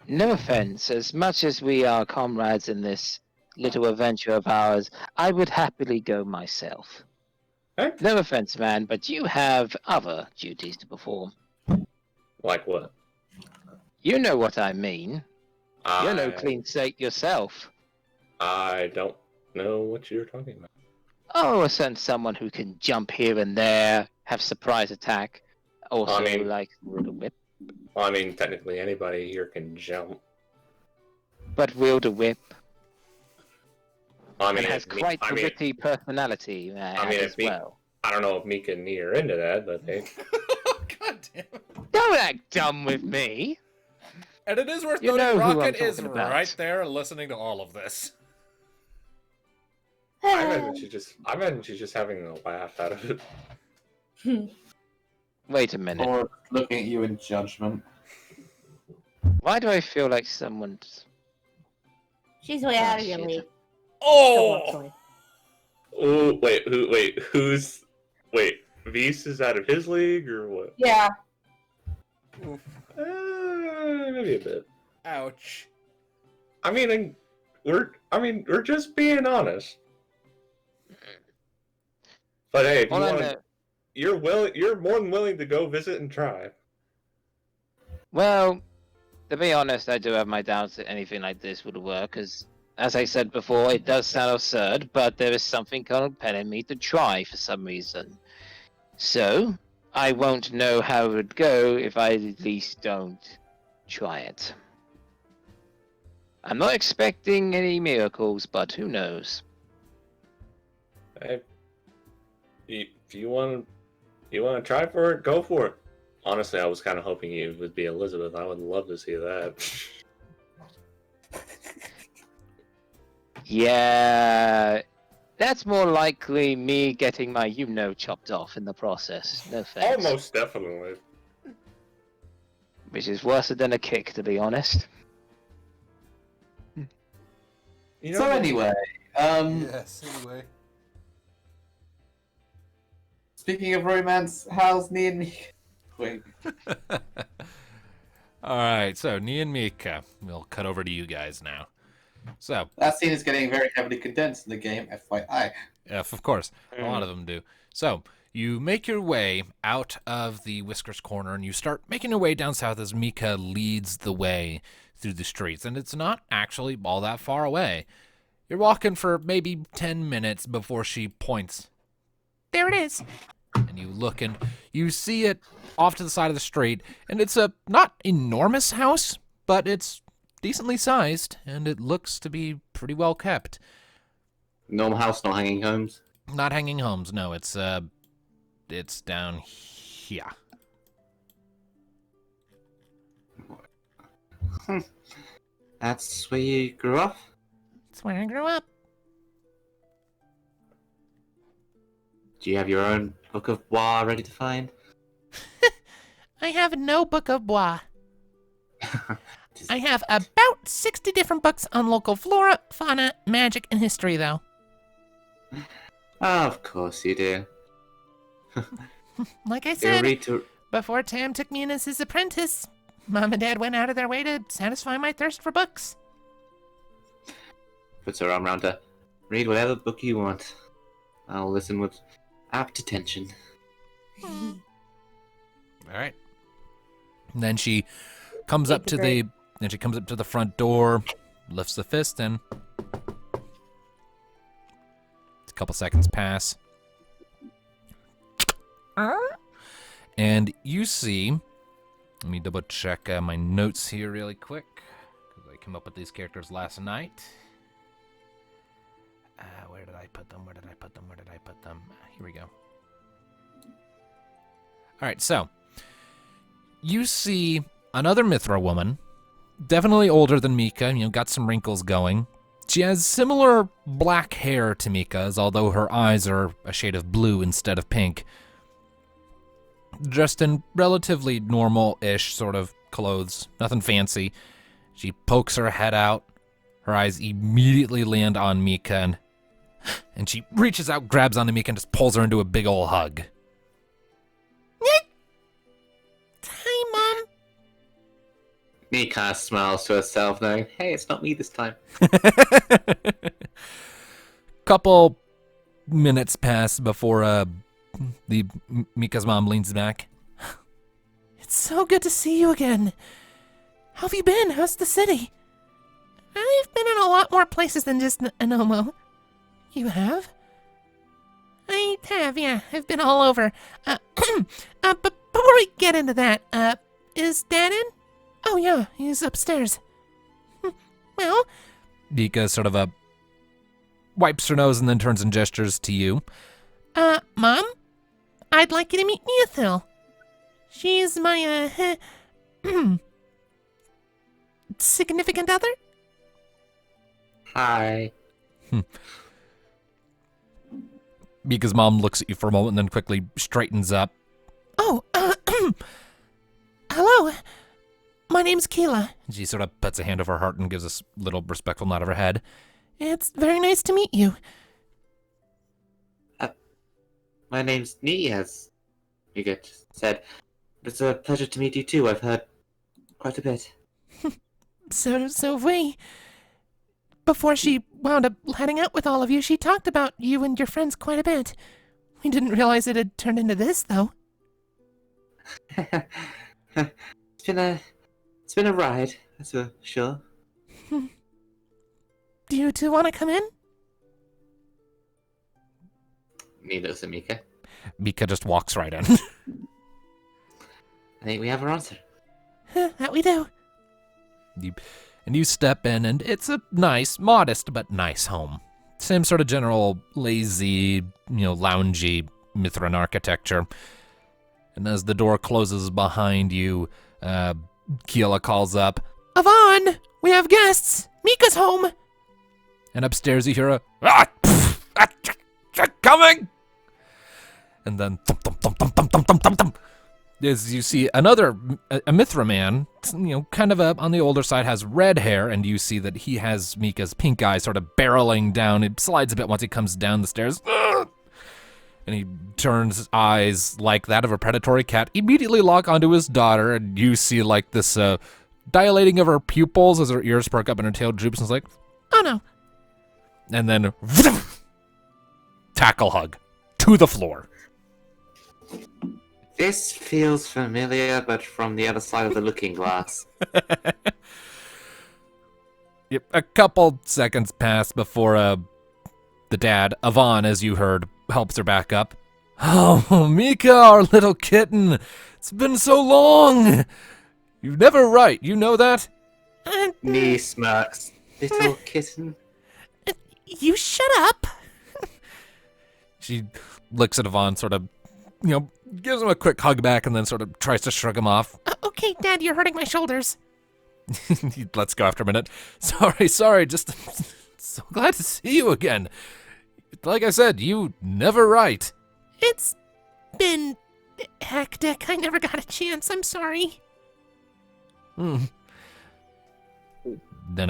no offense, as much as we are comrades in this little adventure of ours, I would happily go myself.
Hey?
No offense, man, but you have other duties to perform.
Like what?
You know what I mean. You're no clean slate yourself.
I don't know what you're talking about.
Oh, send someone who can jump here and there, have surprise attack, also
I mean-
like wield a whip.
Well, I mean, technically anybody here can jump.
But wield a whip
I mean,
and has quite a witty personality
I mean,
as
if me-
well.
I don't know if Mika and me are into that, but hey.
God damn it.
Don't act dumb with me.
And it is worth
You
noting
know who I'm
Rocket is
talking about.
right there listening to all of this.
I imagine she's just having a laugh out of it.
Wait a minute.
or looking at you in judgment.
Why do I feel like someone's...
She's way
Oh,
out of your
shit.
league.
Oh!
Oh, wait, Vise is out of his league, or what?
Yeah.
Maybe a bit.
Ouch.
I mean, we're just being honest. But hey, if you
All I
want,
know...
you're more than willing to go visit and try.
Well, to be honest, I do have my doubts that anything like this would work, as I said before, it does sound absurd, but there is something compelling me to try for some reason. So, I won't know how it would go if I at least don't try it. I'm not expecting any miracles, but who knows?
Hey, if you want to try for it, go for it. Honestly, I was kind of hoping you would be Elizabeth. I would love to see that.
Yeah, that's more likely me getting my chopped off in the process. No thanks.
Almost definitely.
Which is worse than a kick, to be honest.
You know,
So anyway,
Yes, anyway.
speaking of romance, how's me and Mika going?
Alright, so Nia and Mika. We'll cut over to you guys now. So,
That scene is getting very heavily condensed in the game, FYI.
of course, a lot of them do. So, you make your way out of the Whiskers Corner and you start making your way down south as Mika leads the way through the streets. And it's not actually all that far away. You're walking for maybe 10 minutes before she points. There it is. And And you look and you see it off to the side of the street, and it's a not enormous house, but it's decently sized, and it looks to be pretty well kept.
Normal house, not hanging homes.
Not hanging homes, no. It's down here.
That's where you grew up?
That's where I grew up.
Do you have your own book of Bois ready to find?
I have no book of bois. I have about 60 different books on local flora, fauna, magic, and history, though.
Of course you do.
Like I
You
said,
read to...
before Tam took me in as his apprentice, Mom and Dad went out of their way to satisfy my thirst for books.
Puts her arm around her. Read whatever book you want. I'll listen with apt attention.
All right. And then she comes up to the front door, lifts the fist, and a couple seconds pass. And you see, let me double check my notes here really quick, because I came up with these characters last night. Where did I put them? Here we go. All right, so you see another Mithra woman, definitely older than Mika, got some wrinkles going. She has similar black hair to Mika's, although her eyes are a shade of blue instead of pink. Dressed in relatively normal-ish sort of clothes, nothing fancy. She pokes her head out. Her eyes immediately land on Mika, and she reaches out, grabs onto Mika, and just pulls her into a big ol' hug.
Hi, Mom.
Mika smiles to herself, knowing, hey, it's not me this time.
Couple minutes pass before Mika's mom leans back.
It's so good to see you again. How have you been? How's the city? I've been in a lot more places than just Anomo. You have? I have, yeah. I've been all over. But before we get into that, is Dad in? Oh, yeah, he's upstairs. Well,
Mika sort of wipes her nose and then turns and gestures to you.
Mom? I'd like you to meet Neothil. She's my, significant other?
Hi.
Mika's mom looks at you for a moment and then quickly straightens up.
Oh, hello. My name's Keela.
She sort of puts a hand over her heart and gives a little respectful nod of her head.
It's very nice to meet you.
My name's Nee, as Mika said. It's a pleasure to meet you too. I've heard quite a bit.
So have we. Before she wound up heading out with all of you, she talked about you and your friends quite a bit. We didn't realize it had turned into this, though.
It's been a ride, that's for sure.
Do you two want to come in?
Nee looks at Mika.
Mika just walks right in.
I think we have our answer.
That we do.
And you step in, and it's a nice, modest, but nice home. Same sort of general lazy, loungy Mithran architecture. And as the door closes behind you, Keela calls up,
Avon! We have guests! Mika's home!
and upstairs you hear coming! And then thump, thump, thump, thump, thump, thump, thump, thump, thump. As you see another, a Mithra man, kind of on the older side, has red hair, and you see that he has Mika's pink eye sort of barreling down. It slides a bit once he comes down the stairs. And he turns eyes like that of a predatory cat, immediately lock onto his daughter, and you see like this dilating of her pupils as her ears perk up and her tail droops, and it's like,
Oh no.
and then tackle hug to the floor.
This feels familiar, but from the other side of the looking glass.
Yep, a couple seconds pass before the dad, Avon, as you heard, helps her back up. Oh, Mika, our little kitten. It's been so long. You're never right. You know that?
Knee smirks. Little kitten.
You shut up.
She looks at Yvonne, sort of, gives him a quick hug back and then sort of tries to shrug him off.
Okay, Dad, you're hurting my shoulders.
Let's go after a minute. Sorry, just so glad to see you again. Like I said, you never right.
It's been hectic. I never got a chance. I'm sorry.
Then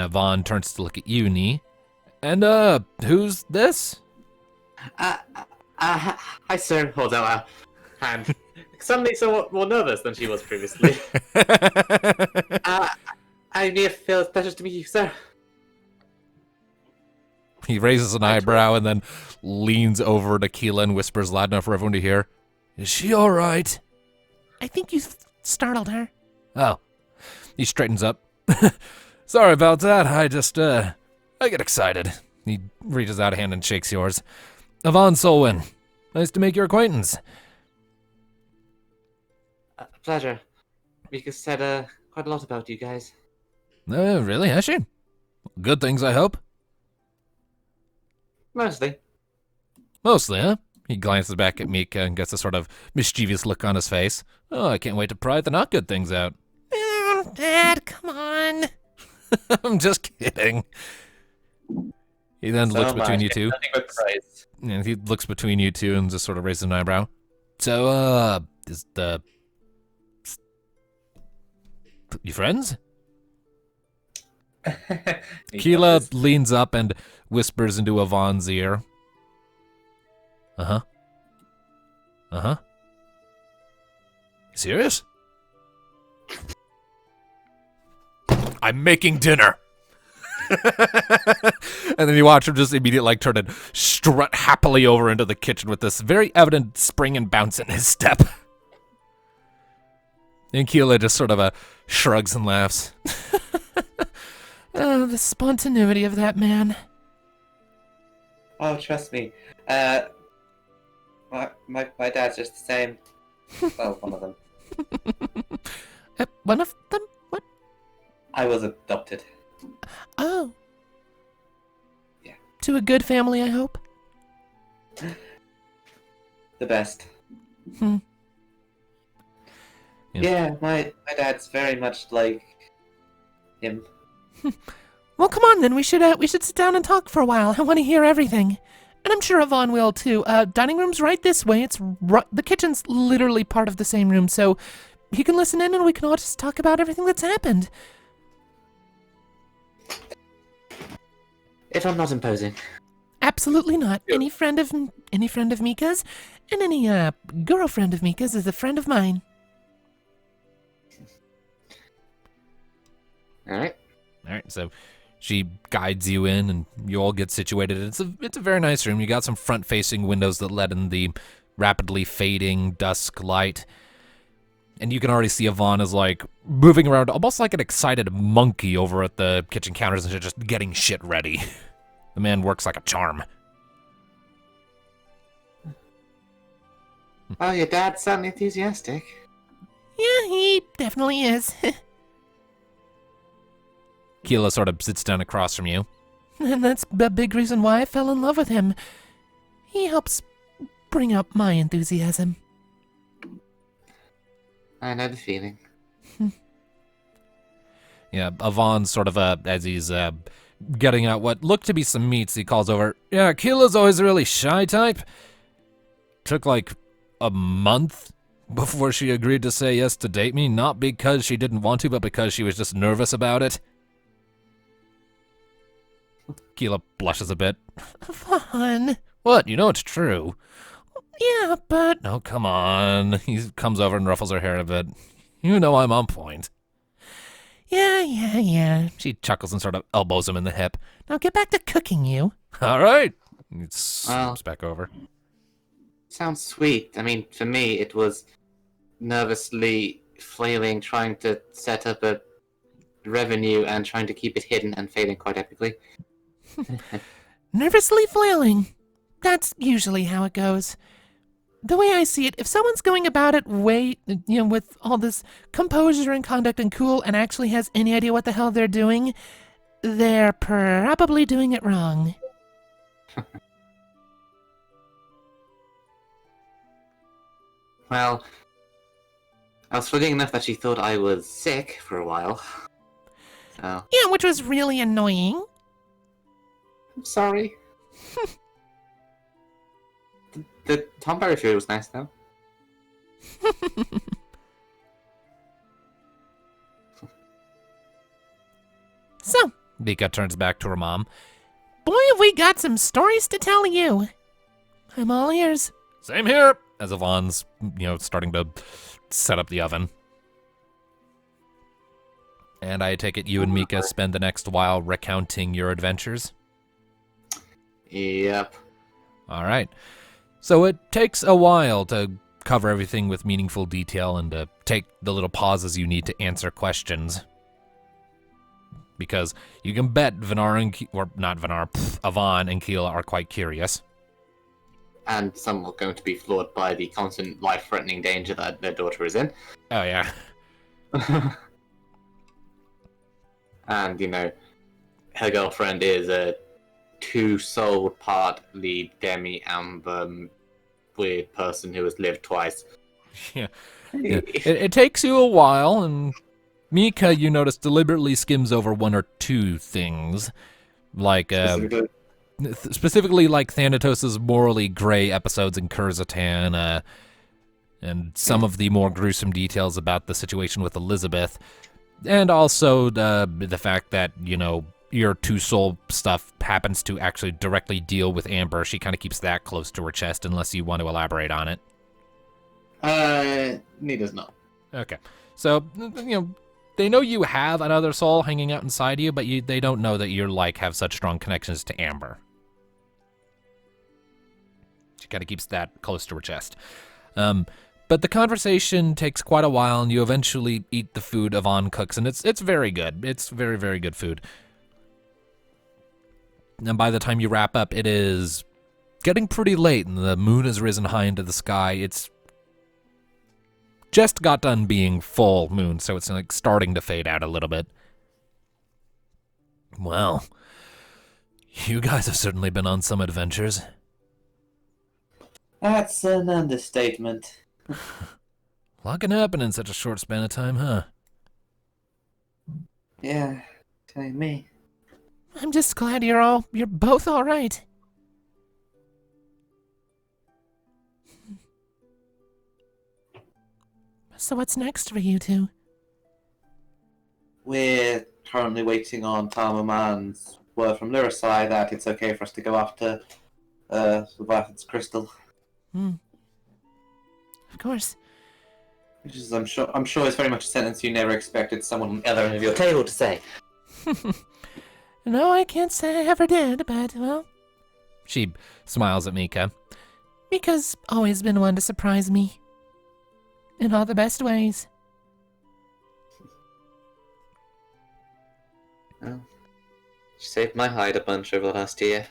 Yvonne turns to look at you, Nee. And, who's this?
Hi, sir. Hold out a hand. Suddenly somewhat more nervous than she was previously. I may feel it's pleasure to meet you, sir.
He raises an eyebrow and then leans over to Keela and whispers loud enough for everyone to hear. Is she all right?
I think you startled her.
Oh. He straightens up. Sorry about that. I just, I get excited. He reaches out a hand and shakes yours. Yvonne Solwyn. Nice to make your acquaintance.
Pleasure. Mika said quite a lot about you guys.
Really, has she? Good things, I hope.
Mostly.
Mostly, huh? He glances back at Mika and gets a sort of mischievous look on his face. Oh, I can't wait to pry the not good things out.
Dad, come on.
I'm just kidding. He then looks between you two.
Nothing but praise.
And he looks between you two and just sort of raises an eyebrow. So, is the... You friends? Keela leans up and whispers into Yvonne's ear. Uh-huh. Uh-huh. Serious? I'm making dinner. And then you watch him just immediately turn and strut happily over into the kitchen with this very evident spring and bounce in his step. And Keela just sort of shrugs and laughs.
Oh, the spontaneity of that man.
Oh, trust me. My dad's just the same. Well, one of them.
One of them? What?
I was adopted.
Oh.
Yeah.
To a good family, I hope.
The best.
Hmm.
Yeah, my dad's very much like him.
Well, come on then. We should sit down and talk for a while. I want to hear everything, and I'm sure Yvonne will too. Dining room's right this way. It's the kitchen's literally part of the same room, so you can listen in, and we can all just talk about everything that's happened.
If I'm not imposing.
Absolutely not. Any friend of Mika's, and any girlfriend of Mika's is a friend of mine.
Alright.
Alright, so she guides you in and you all get situated. It's a very nice room. You got some front-facing windows that let in the rapidly fading dusk light. And you can already see Yvonne is like moving around almost like an excited monkey over at the kitchen counters and just getting shit ready. The man works like a charm.
Oh, your dad's certainly enthusiastic.
Yeah, he definitely is.
Keela sort of sits down across from you.
And that's a big reason why I fell in love with him. He helps bring out my enthusiasm.
I know the feeling.
Yeah, Yvonne sort of, as he's getting out what looked to be some meats, he calls over, yeah, Keela's always a really shy type. Took like a month before she agreed to say yes to date me, not because she didn't want to, but because she was just nervous about it. Keela blushes a bit.
Fun.
What? You know it's true.
Yeah, but...
Oh, come on. He comes over and ruffles her hair a bit. You know I'm on point.
Yeah.
She chuckles and sort of elbows him in the hip.
Now get back to cooking, you.
All right. He slips back over.
Sounds sweet. I mean, for me, it was nervously flailing, trying to set up a revenue and trying to keep it hidden and failing quite epically.
Nervously flailing. That's usually how it goes. the way I see it, if someone's going about it with all this composure and conduct and cool and actually has any idea what the hell they're doing, they're probably doing it wrong.
Well, I was forgetting enough that she thought I was sick for a while. So,
Yeah, which was really annoying.
I'm sorry. The Tom Berry food was nice, though.
So,
Mika turns back to her mom.
boy, have we got some stories to tell you. I'm all ears.
Same here. As Yvonne's, starting to set up the oven. And I take it you and Mika spend the next while recounting your adventures?
Yep.
All right. So it takes a while to cover everything with meaningful detail and to take the little pauses you need to answer questions. Because you can bet Yvonne and Keela are quite curious.
And some are going to be floored by the constant life-threatening danger that their daughter is in.
Oh, yeah.
And, her girlfriend is a two-souled, partly demi-amber, weird person who has lived twice.
Yeah. It takes you a while, and Mika, you notice, deliberately skims over one or two things. Like, specifically like Thanatos' morally gray episodes in Kurzatan, and some of the more gruesome details about the situation with Elizabeth, and also the fact that, your two-soul stuff happens to actually directly deal with Amber. She kind of keeps that close to her chest unless you want to elaborate on it.
Neither's not.
Okay. So, they know you have another soul hanging out inside you, but they don't know that you're have such strong connections to Amber. She kind of keeps that close to her chest. But the conversation takes quite a while, and you eventually eat the food Yvonne cooks, and it's very good. It's very, very good food. And by the time you wrap up, it is getting pretty late, and the moon has risen high into the sky. It's just got done being full moon, so it's starting to fade out a little bit. Well, you guys have certainly been on some adventures.
That's an understatement.
A lot can happen in such a short span of time, huh?
Yeah, telling me.
I'm just glad you're both all right. So what's next for you two?
We're currently waiting on Tamaman's word from Lyricide that it's okay for us to go after Leviathan's crystal.
Of course.
Which is, I'm sure it's very much a sentence you never expected someone on the other end of your table to say.
No, I can't say I ever did, but, well...
She smiles at Mika.
Mika's always been one to surprise me. In all the best ways.
Well, she saved my hide a bunch over the last year.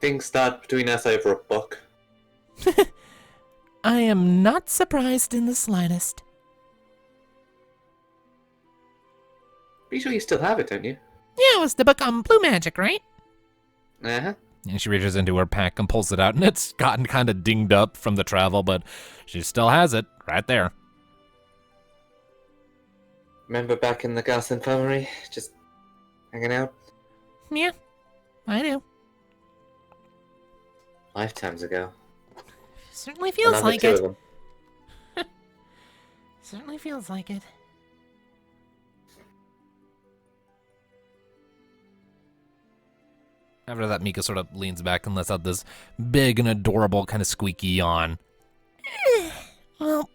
Things start between us over a book.
I am not surprised in the slightest.
Pretty sure you still have it, don't you?
Yeah, it was the book on blue magic, right?
Uh-huh.
And she reaches into her pack and pulls it out, and it's gotten kind of dinged up from the travel, but she still has it right there.
Remember back in the Gas Infirmary? Just hanging out?
Yeah, I do.
Lifetimes ago.
Certainly feels
Another
like
two
it.
of them.
Certainly feels like it.
After that, Mika sort of leans back and lets out this big and adorable kind of squeaky yawn.
Well,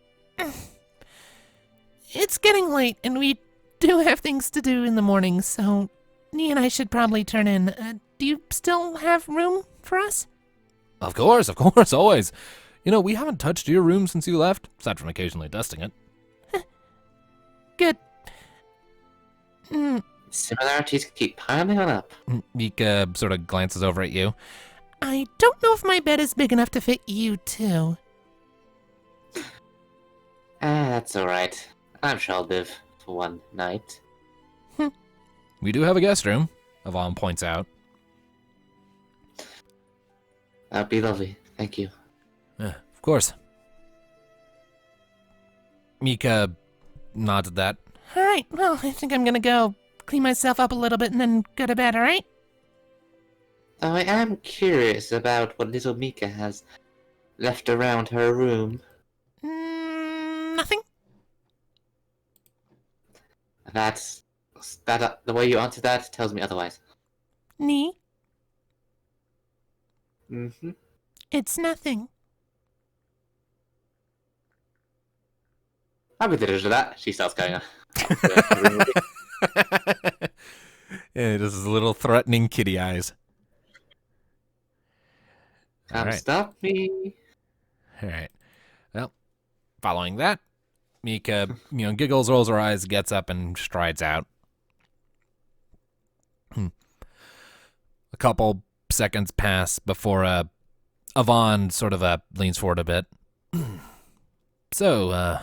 it's getting late, and we do have things to do in the morning, so Nee and I should probably turn in. Do you still have room for us?
Of course, always. We haven't touched your room since you left, aside from occasionally dusting it.
Good.
Similarities keep piling on up.
Mika sort of glances over at you.
I don't know if my bed is big enough to fit you, too.
That's alright. I'm sure I'll live for one night.
We do have a guest room, Yvonne points out.
That'd be lovely. Thank you.
Of course. Mika nods at that.
Alright, well, I think I'm gonna go clean myself up a little bit and then go to bed, alright?
Though I am curious about what little Mika has left around her room.
Nothing?
The way you answer that tells me otherwise.
Nee,
Mm-hmm.
it's nothing.
I'll be the judge of that. She starts going.
Yeah, this is little threatening kitty eyes.
Come
Alright.
stop me.
Alright. Well, following that, Mika, giggles, rolls her eyes, gets up, and strides out. A couple seconds pass before Yvonne sort of leans forward a bit. So,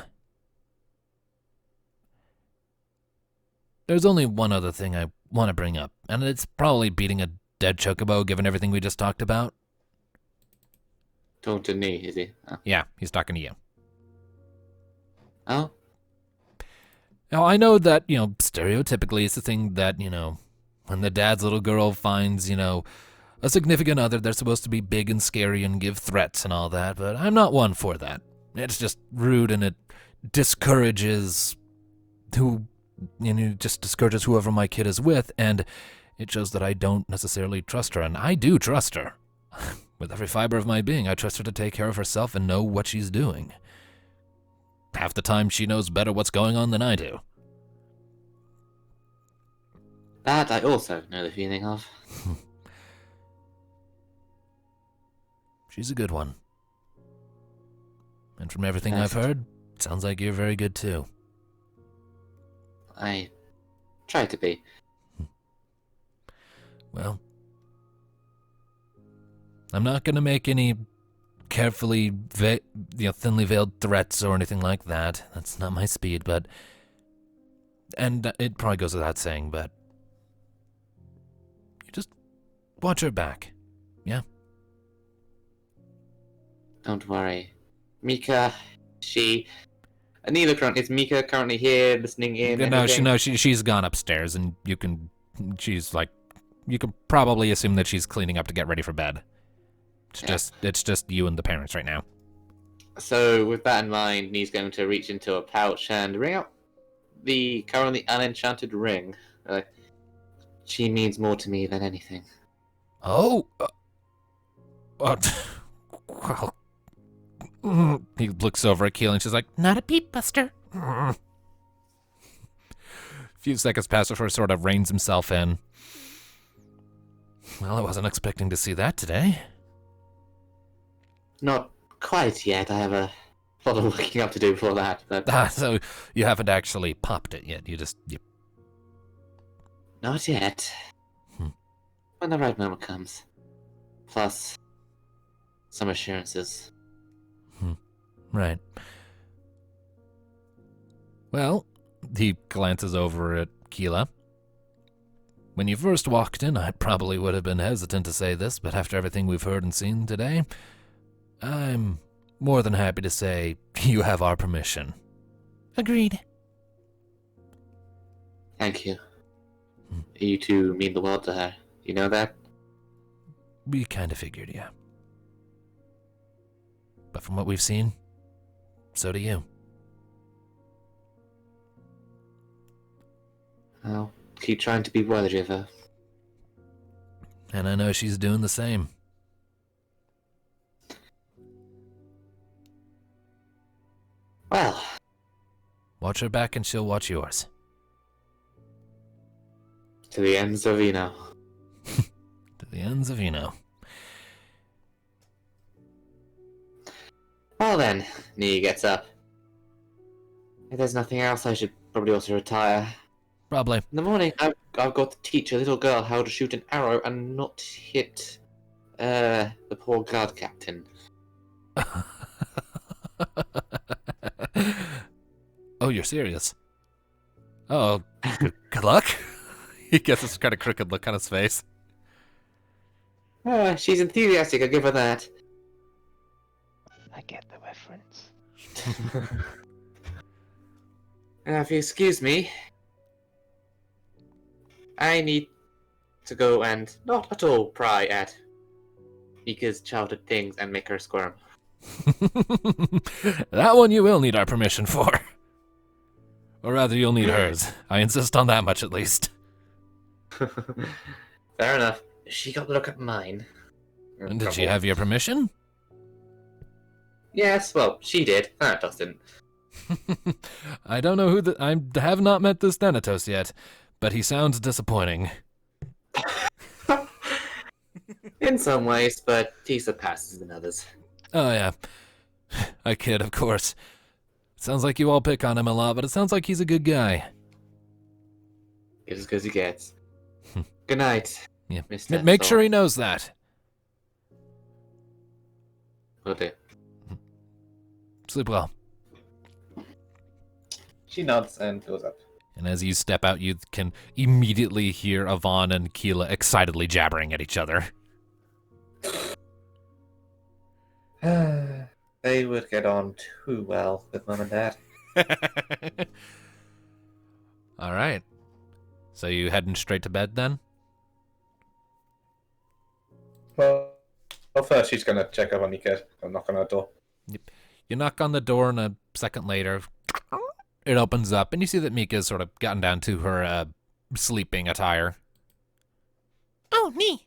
there's only one other thing I want to bring up, and it's probably beating a dead chocobo given everything we just talked about.
Talking to me, is he? Oh.
Yeah, he's talking to you.
Oh?
Now, I know that, stereotypically it's the thing that, when the dad's little girl finds, a significant other, they're supposed to be big and scary and give threats and all that, but I'm not one for that. It's just rude and it discourages whoever my kid is with, and it shows that I don't necessarily trust her, and I do trust her. With every fiber of my being, I trust her to take care of herself and know what she's doing. Half the time, she knows better what's going on than I do.
That I also know the feeling of.
She's a good one. And from everything I've heard, it sounds like you're very good too.
I try to be.
Well, I'm not going to make any carefully, thinly veiled threats or anything like that. That's not my speed, but... And it probably goes without saying, but... You just watch her back, yeah?
Don't worry. Mika, is Mika currently here listening in?
No, she's gone upstairs, and you can probably assume that she's cleaning up to get ready for bed. It's just you and the parents right now.
So with that in mind, Nee's going to reach into a pouch and bring out the currently unenchanted ring. She means more to me than anything.
Oh, well, he looks over at Keely and she's like,
Not a peep, Buster.
A few seconds pass before he sort of reins himself in. Well, I wasn't expecting to see that today.
Not quite yet. I have a lot of looking up to do before that. But
So you haven't actually popped it yet. You
not yet. When the right moment comes. Plus, some assurances.
Right. Well, he glances over at Keela. When you first walked in, I probably would have been hesitant to say this, but after everything we've heard and seen today, I'm more than happy to say you have our permission.
Agreed.
Thank you. You two mean the world to her. You know that?
We kind of figured, yeah. But from what we've seen, so do you.
I'll keep trying to be worthy of her.
And I know she's doing the same.
Well,
Watch her back and she'll watch yours.
to the ends of Eno.
To the ends of
Well then, Nee gets up. If there's nothing else, I should probably also retire.
Probably.
In the morning, I've got to teach a little girl how to shoot an arrow and not hit the poor guard captain.
Oh, you're serious? Oh, good luck. He gets this kind of crooked look on his face.
She's enthusiastic, I'll give her that.
I get the reference.
If you excuse me, I need to go and not at all pry at Mika's childhood things and make her squirm.
That one you will need our permission for. Or rather, you'll need hers. I insist on that much at least.
Fair enough. She got to look at mine.
And did she have your permission?
Yes, well, she did. Thanatos didn't.
I don't know who I have not met this Thanatos yet, but he sounds disappointing.
In some ways, but he surpasses in others.
Oh, yeah. I kid, of course. Sounds like you all pick on him a lot, but it sounds like he's a good guy.
It's as good as he gets. Good night,
Yeah.
Mr.
Make
Thor.
sure he knows that.
Will do.
Sleep well.
She nods and goes up.
And as you step out, you can immediately hear Yvonne and Keela excitedly jabbering at each other.
They would get on too well with Mum and Dad.
All right. So you heading straight to bed then?
Well, first she's gonna check up on Mika and knock on her door.
You knock on the door, and a second later, it opens up, and you see that Mika's sort of gotten down to her sleeping attire.
Oh, me.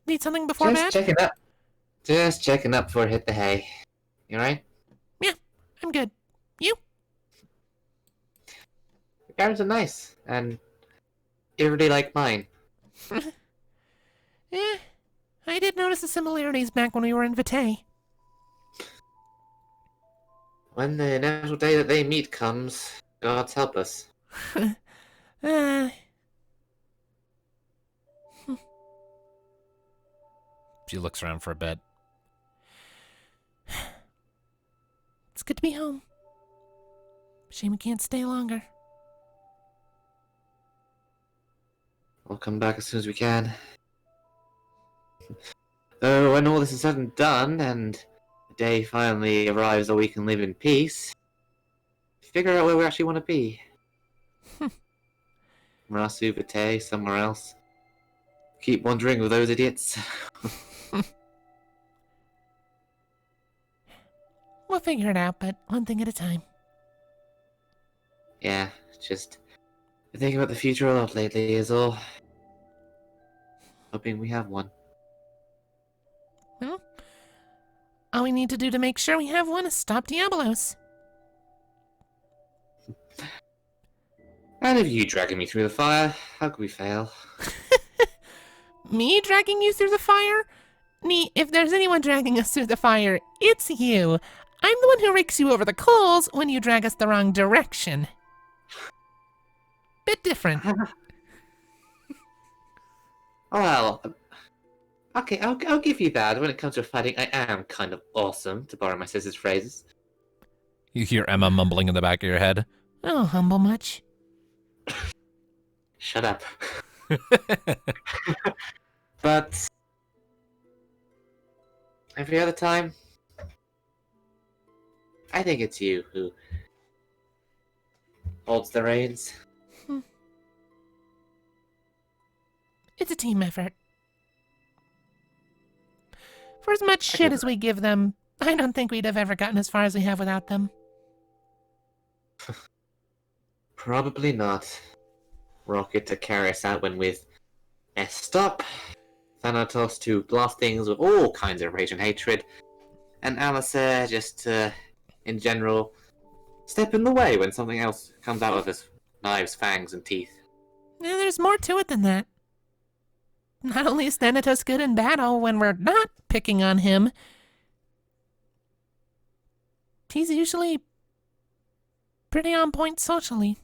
Need something before
Just
bed?
checking up. Just checking up before I hit the hay. You alright?
Yeah, I'm good. You?
The parents are nice, and eerily like mine.
Eh, I did notice the similarities back when we were in Vitae.
When the inevitable day that they meet comes, God's help us.
She looks around for a bit.
It's good to be home. Shame we can't stay longer.
We'll come back as soon as we can. Though when all this is said and done, and the day finally arrives that we can live in peace, figure out where we actually want to be. Marasu, Vitae, somewhere else. Keep wandering with those idiots.
We'll figure it out, but one thing at a time.
Yeah, just thinking about the future a lot lately is all. Hoping we have one.
Well, all we need to do to make sure we have one is stop Diabolos.
And if you dragging me through the fire, how could we fail?
Me dragging you through the fire? If there's anyone dragging us through the fire, it's you. I'm the one who rakes you over the coals when you drag us the wrong direction. Bit different.
Well, okay, I'll give you that. When it comes to fighting, I am kind of awesome, to borrow my sister's phrases.
You hear Emma mumbling in the back of your head.
Oh, humble much.
Shut up. But every other time, I think it's you who holds the reins.
It's a team effort. For as much shit as we give them, I don't think we'd have ever gotten as far as we have without them.
Probably not. Rocket to carry us out when we've messed up. Thanatos to blast things with all kinds of rage and hatred. And Alistair just to, in general, step in the way when something else comes out of us. Knives, fangs, and teeth.
Yeah, there's more to it than that. Not only is Thanatos good in battle when we're not picking on him, he's usually pretty on point socially.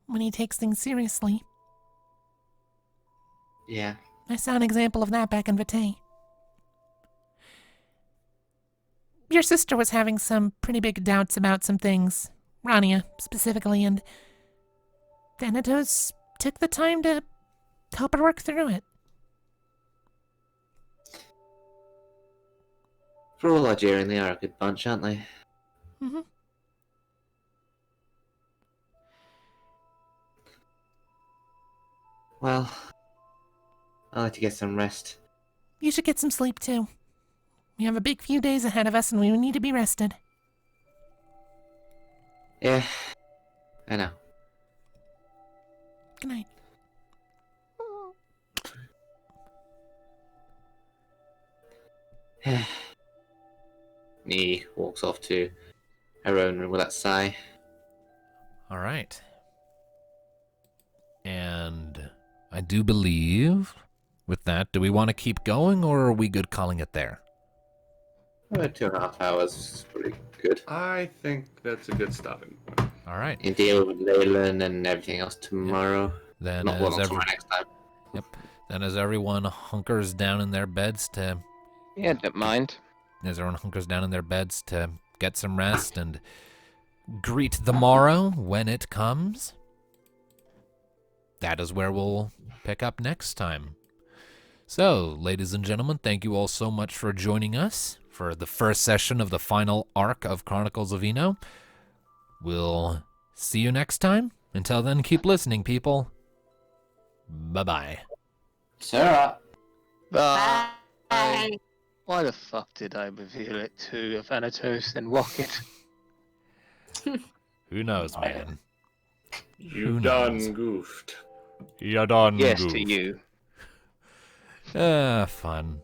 when he takes things seriously.
Yeah.
I saw an example of that back in Vitae. Your sister was having some pretty big doubts about some things, Rania specifically, and Thanatos took the time to help her work through it.
For all our jeering, they are a good bunch, aren't they?
Mm-hmm.
Well, I'll let you get some rest.
You should get some sleep, too. We have a big few days ahead of us, and we need to be rested.
Yeah, I know.
Good night.
He walks off to her own room with that sigh.
All right. And I do believe with that, do we want to keep going or are we good calling it there?
2.5 hours is pretty good.
I think that's a good stopping point.
All right.
You deal with Leyland and everything else tomorrow.
Then
Not
as
one tomorrow next time.
Then as everyone hunkers down in their beds to
Yeah, don't mind.
get some rest and greet the morrow when it comes, that is where we'll pick up next time. So, ladies and gentlemen, thank you all so much for joining us for the first session of the final arc of Chronicles of Eno. We'll see you next time. Until then, keep listening, people. Bye-bye.
Sarah.
Bye.
Bye.
Why the fuck did I reveal it to Thanatos and Rocket?
Who knows, man?
You
Who
done
knows?
goofed.
You done
Yes,
goofed.
to you.
Fun.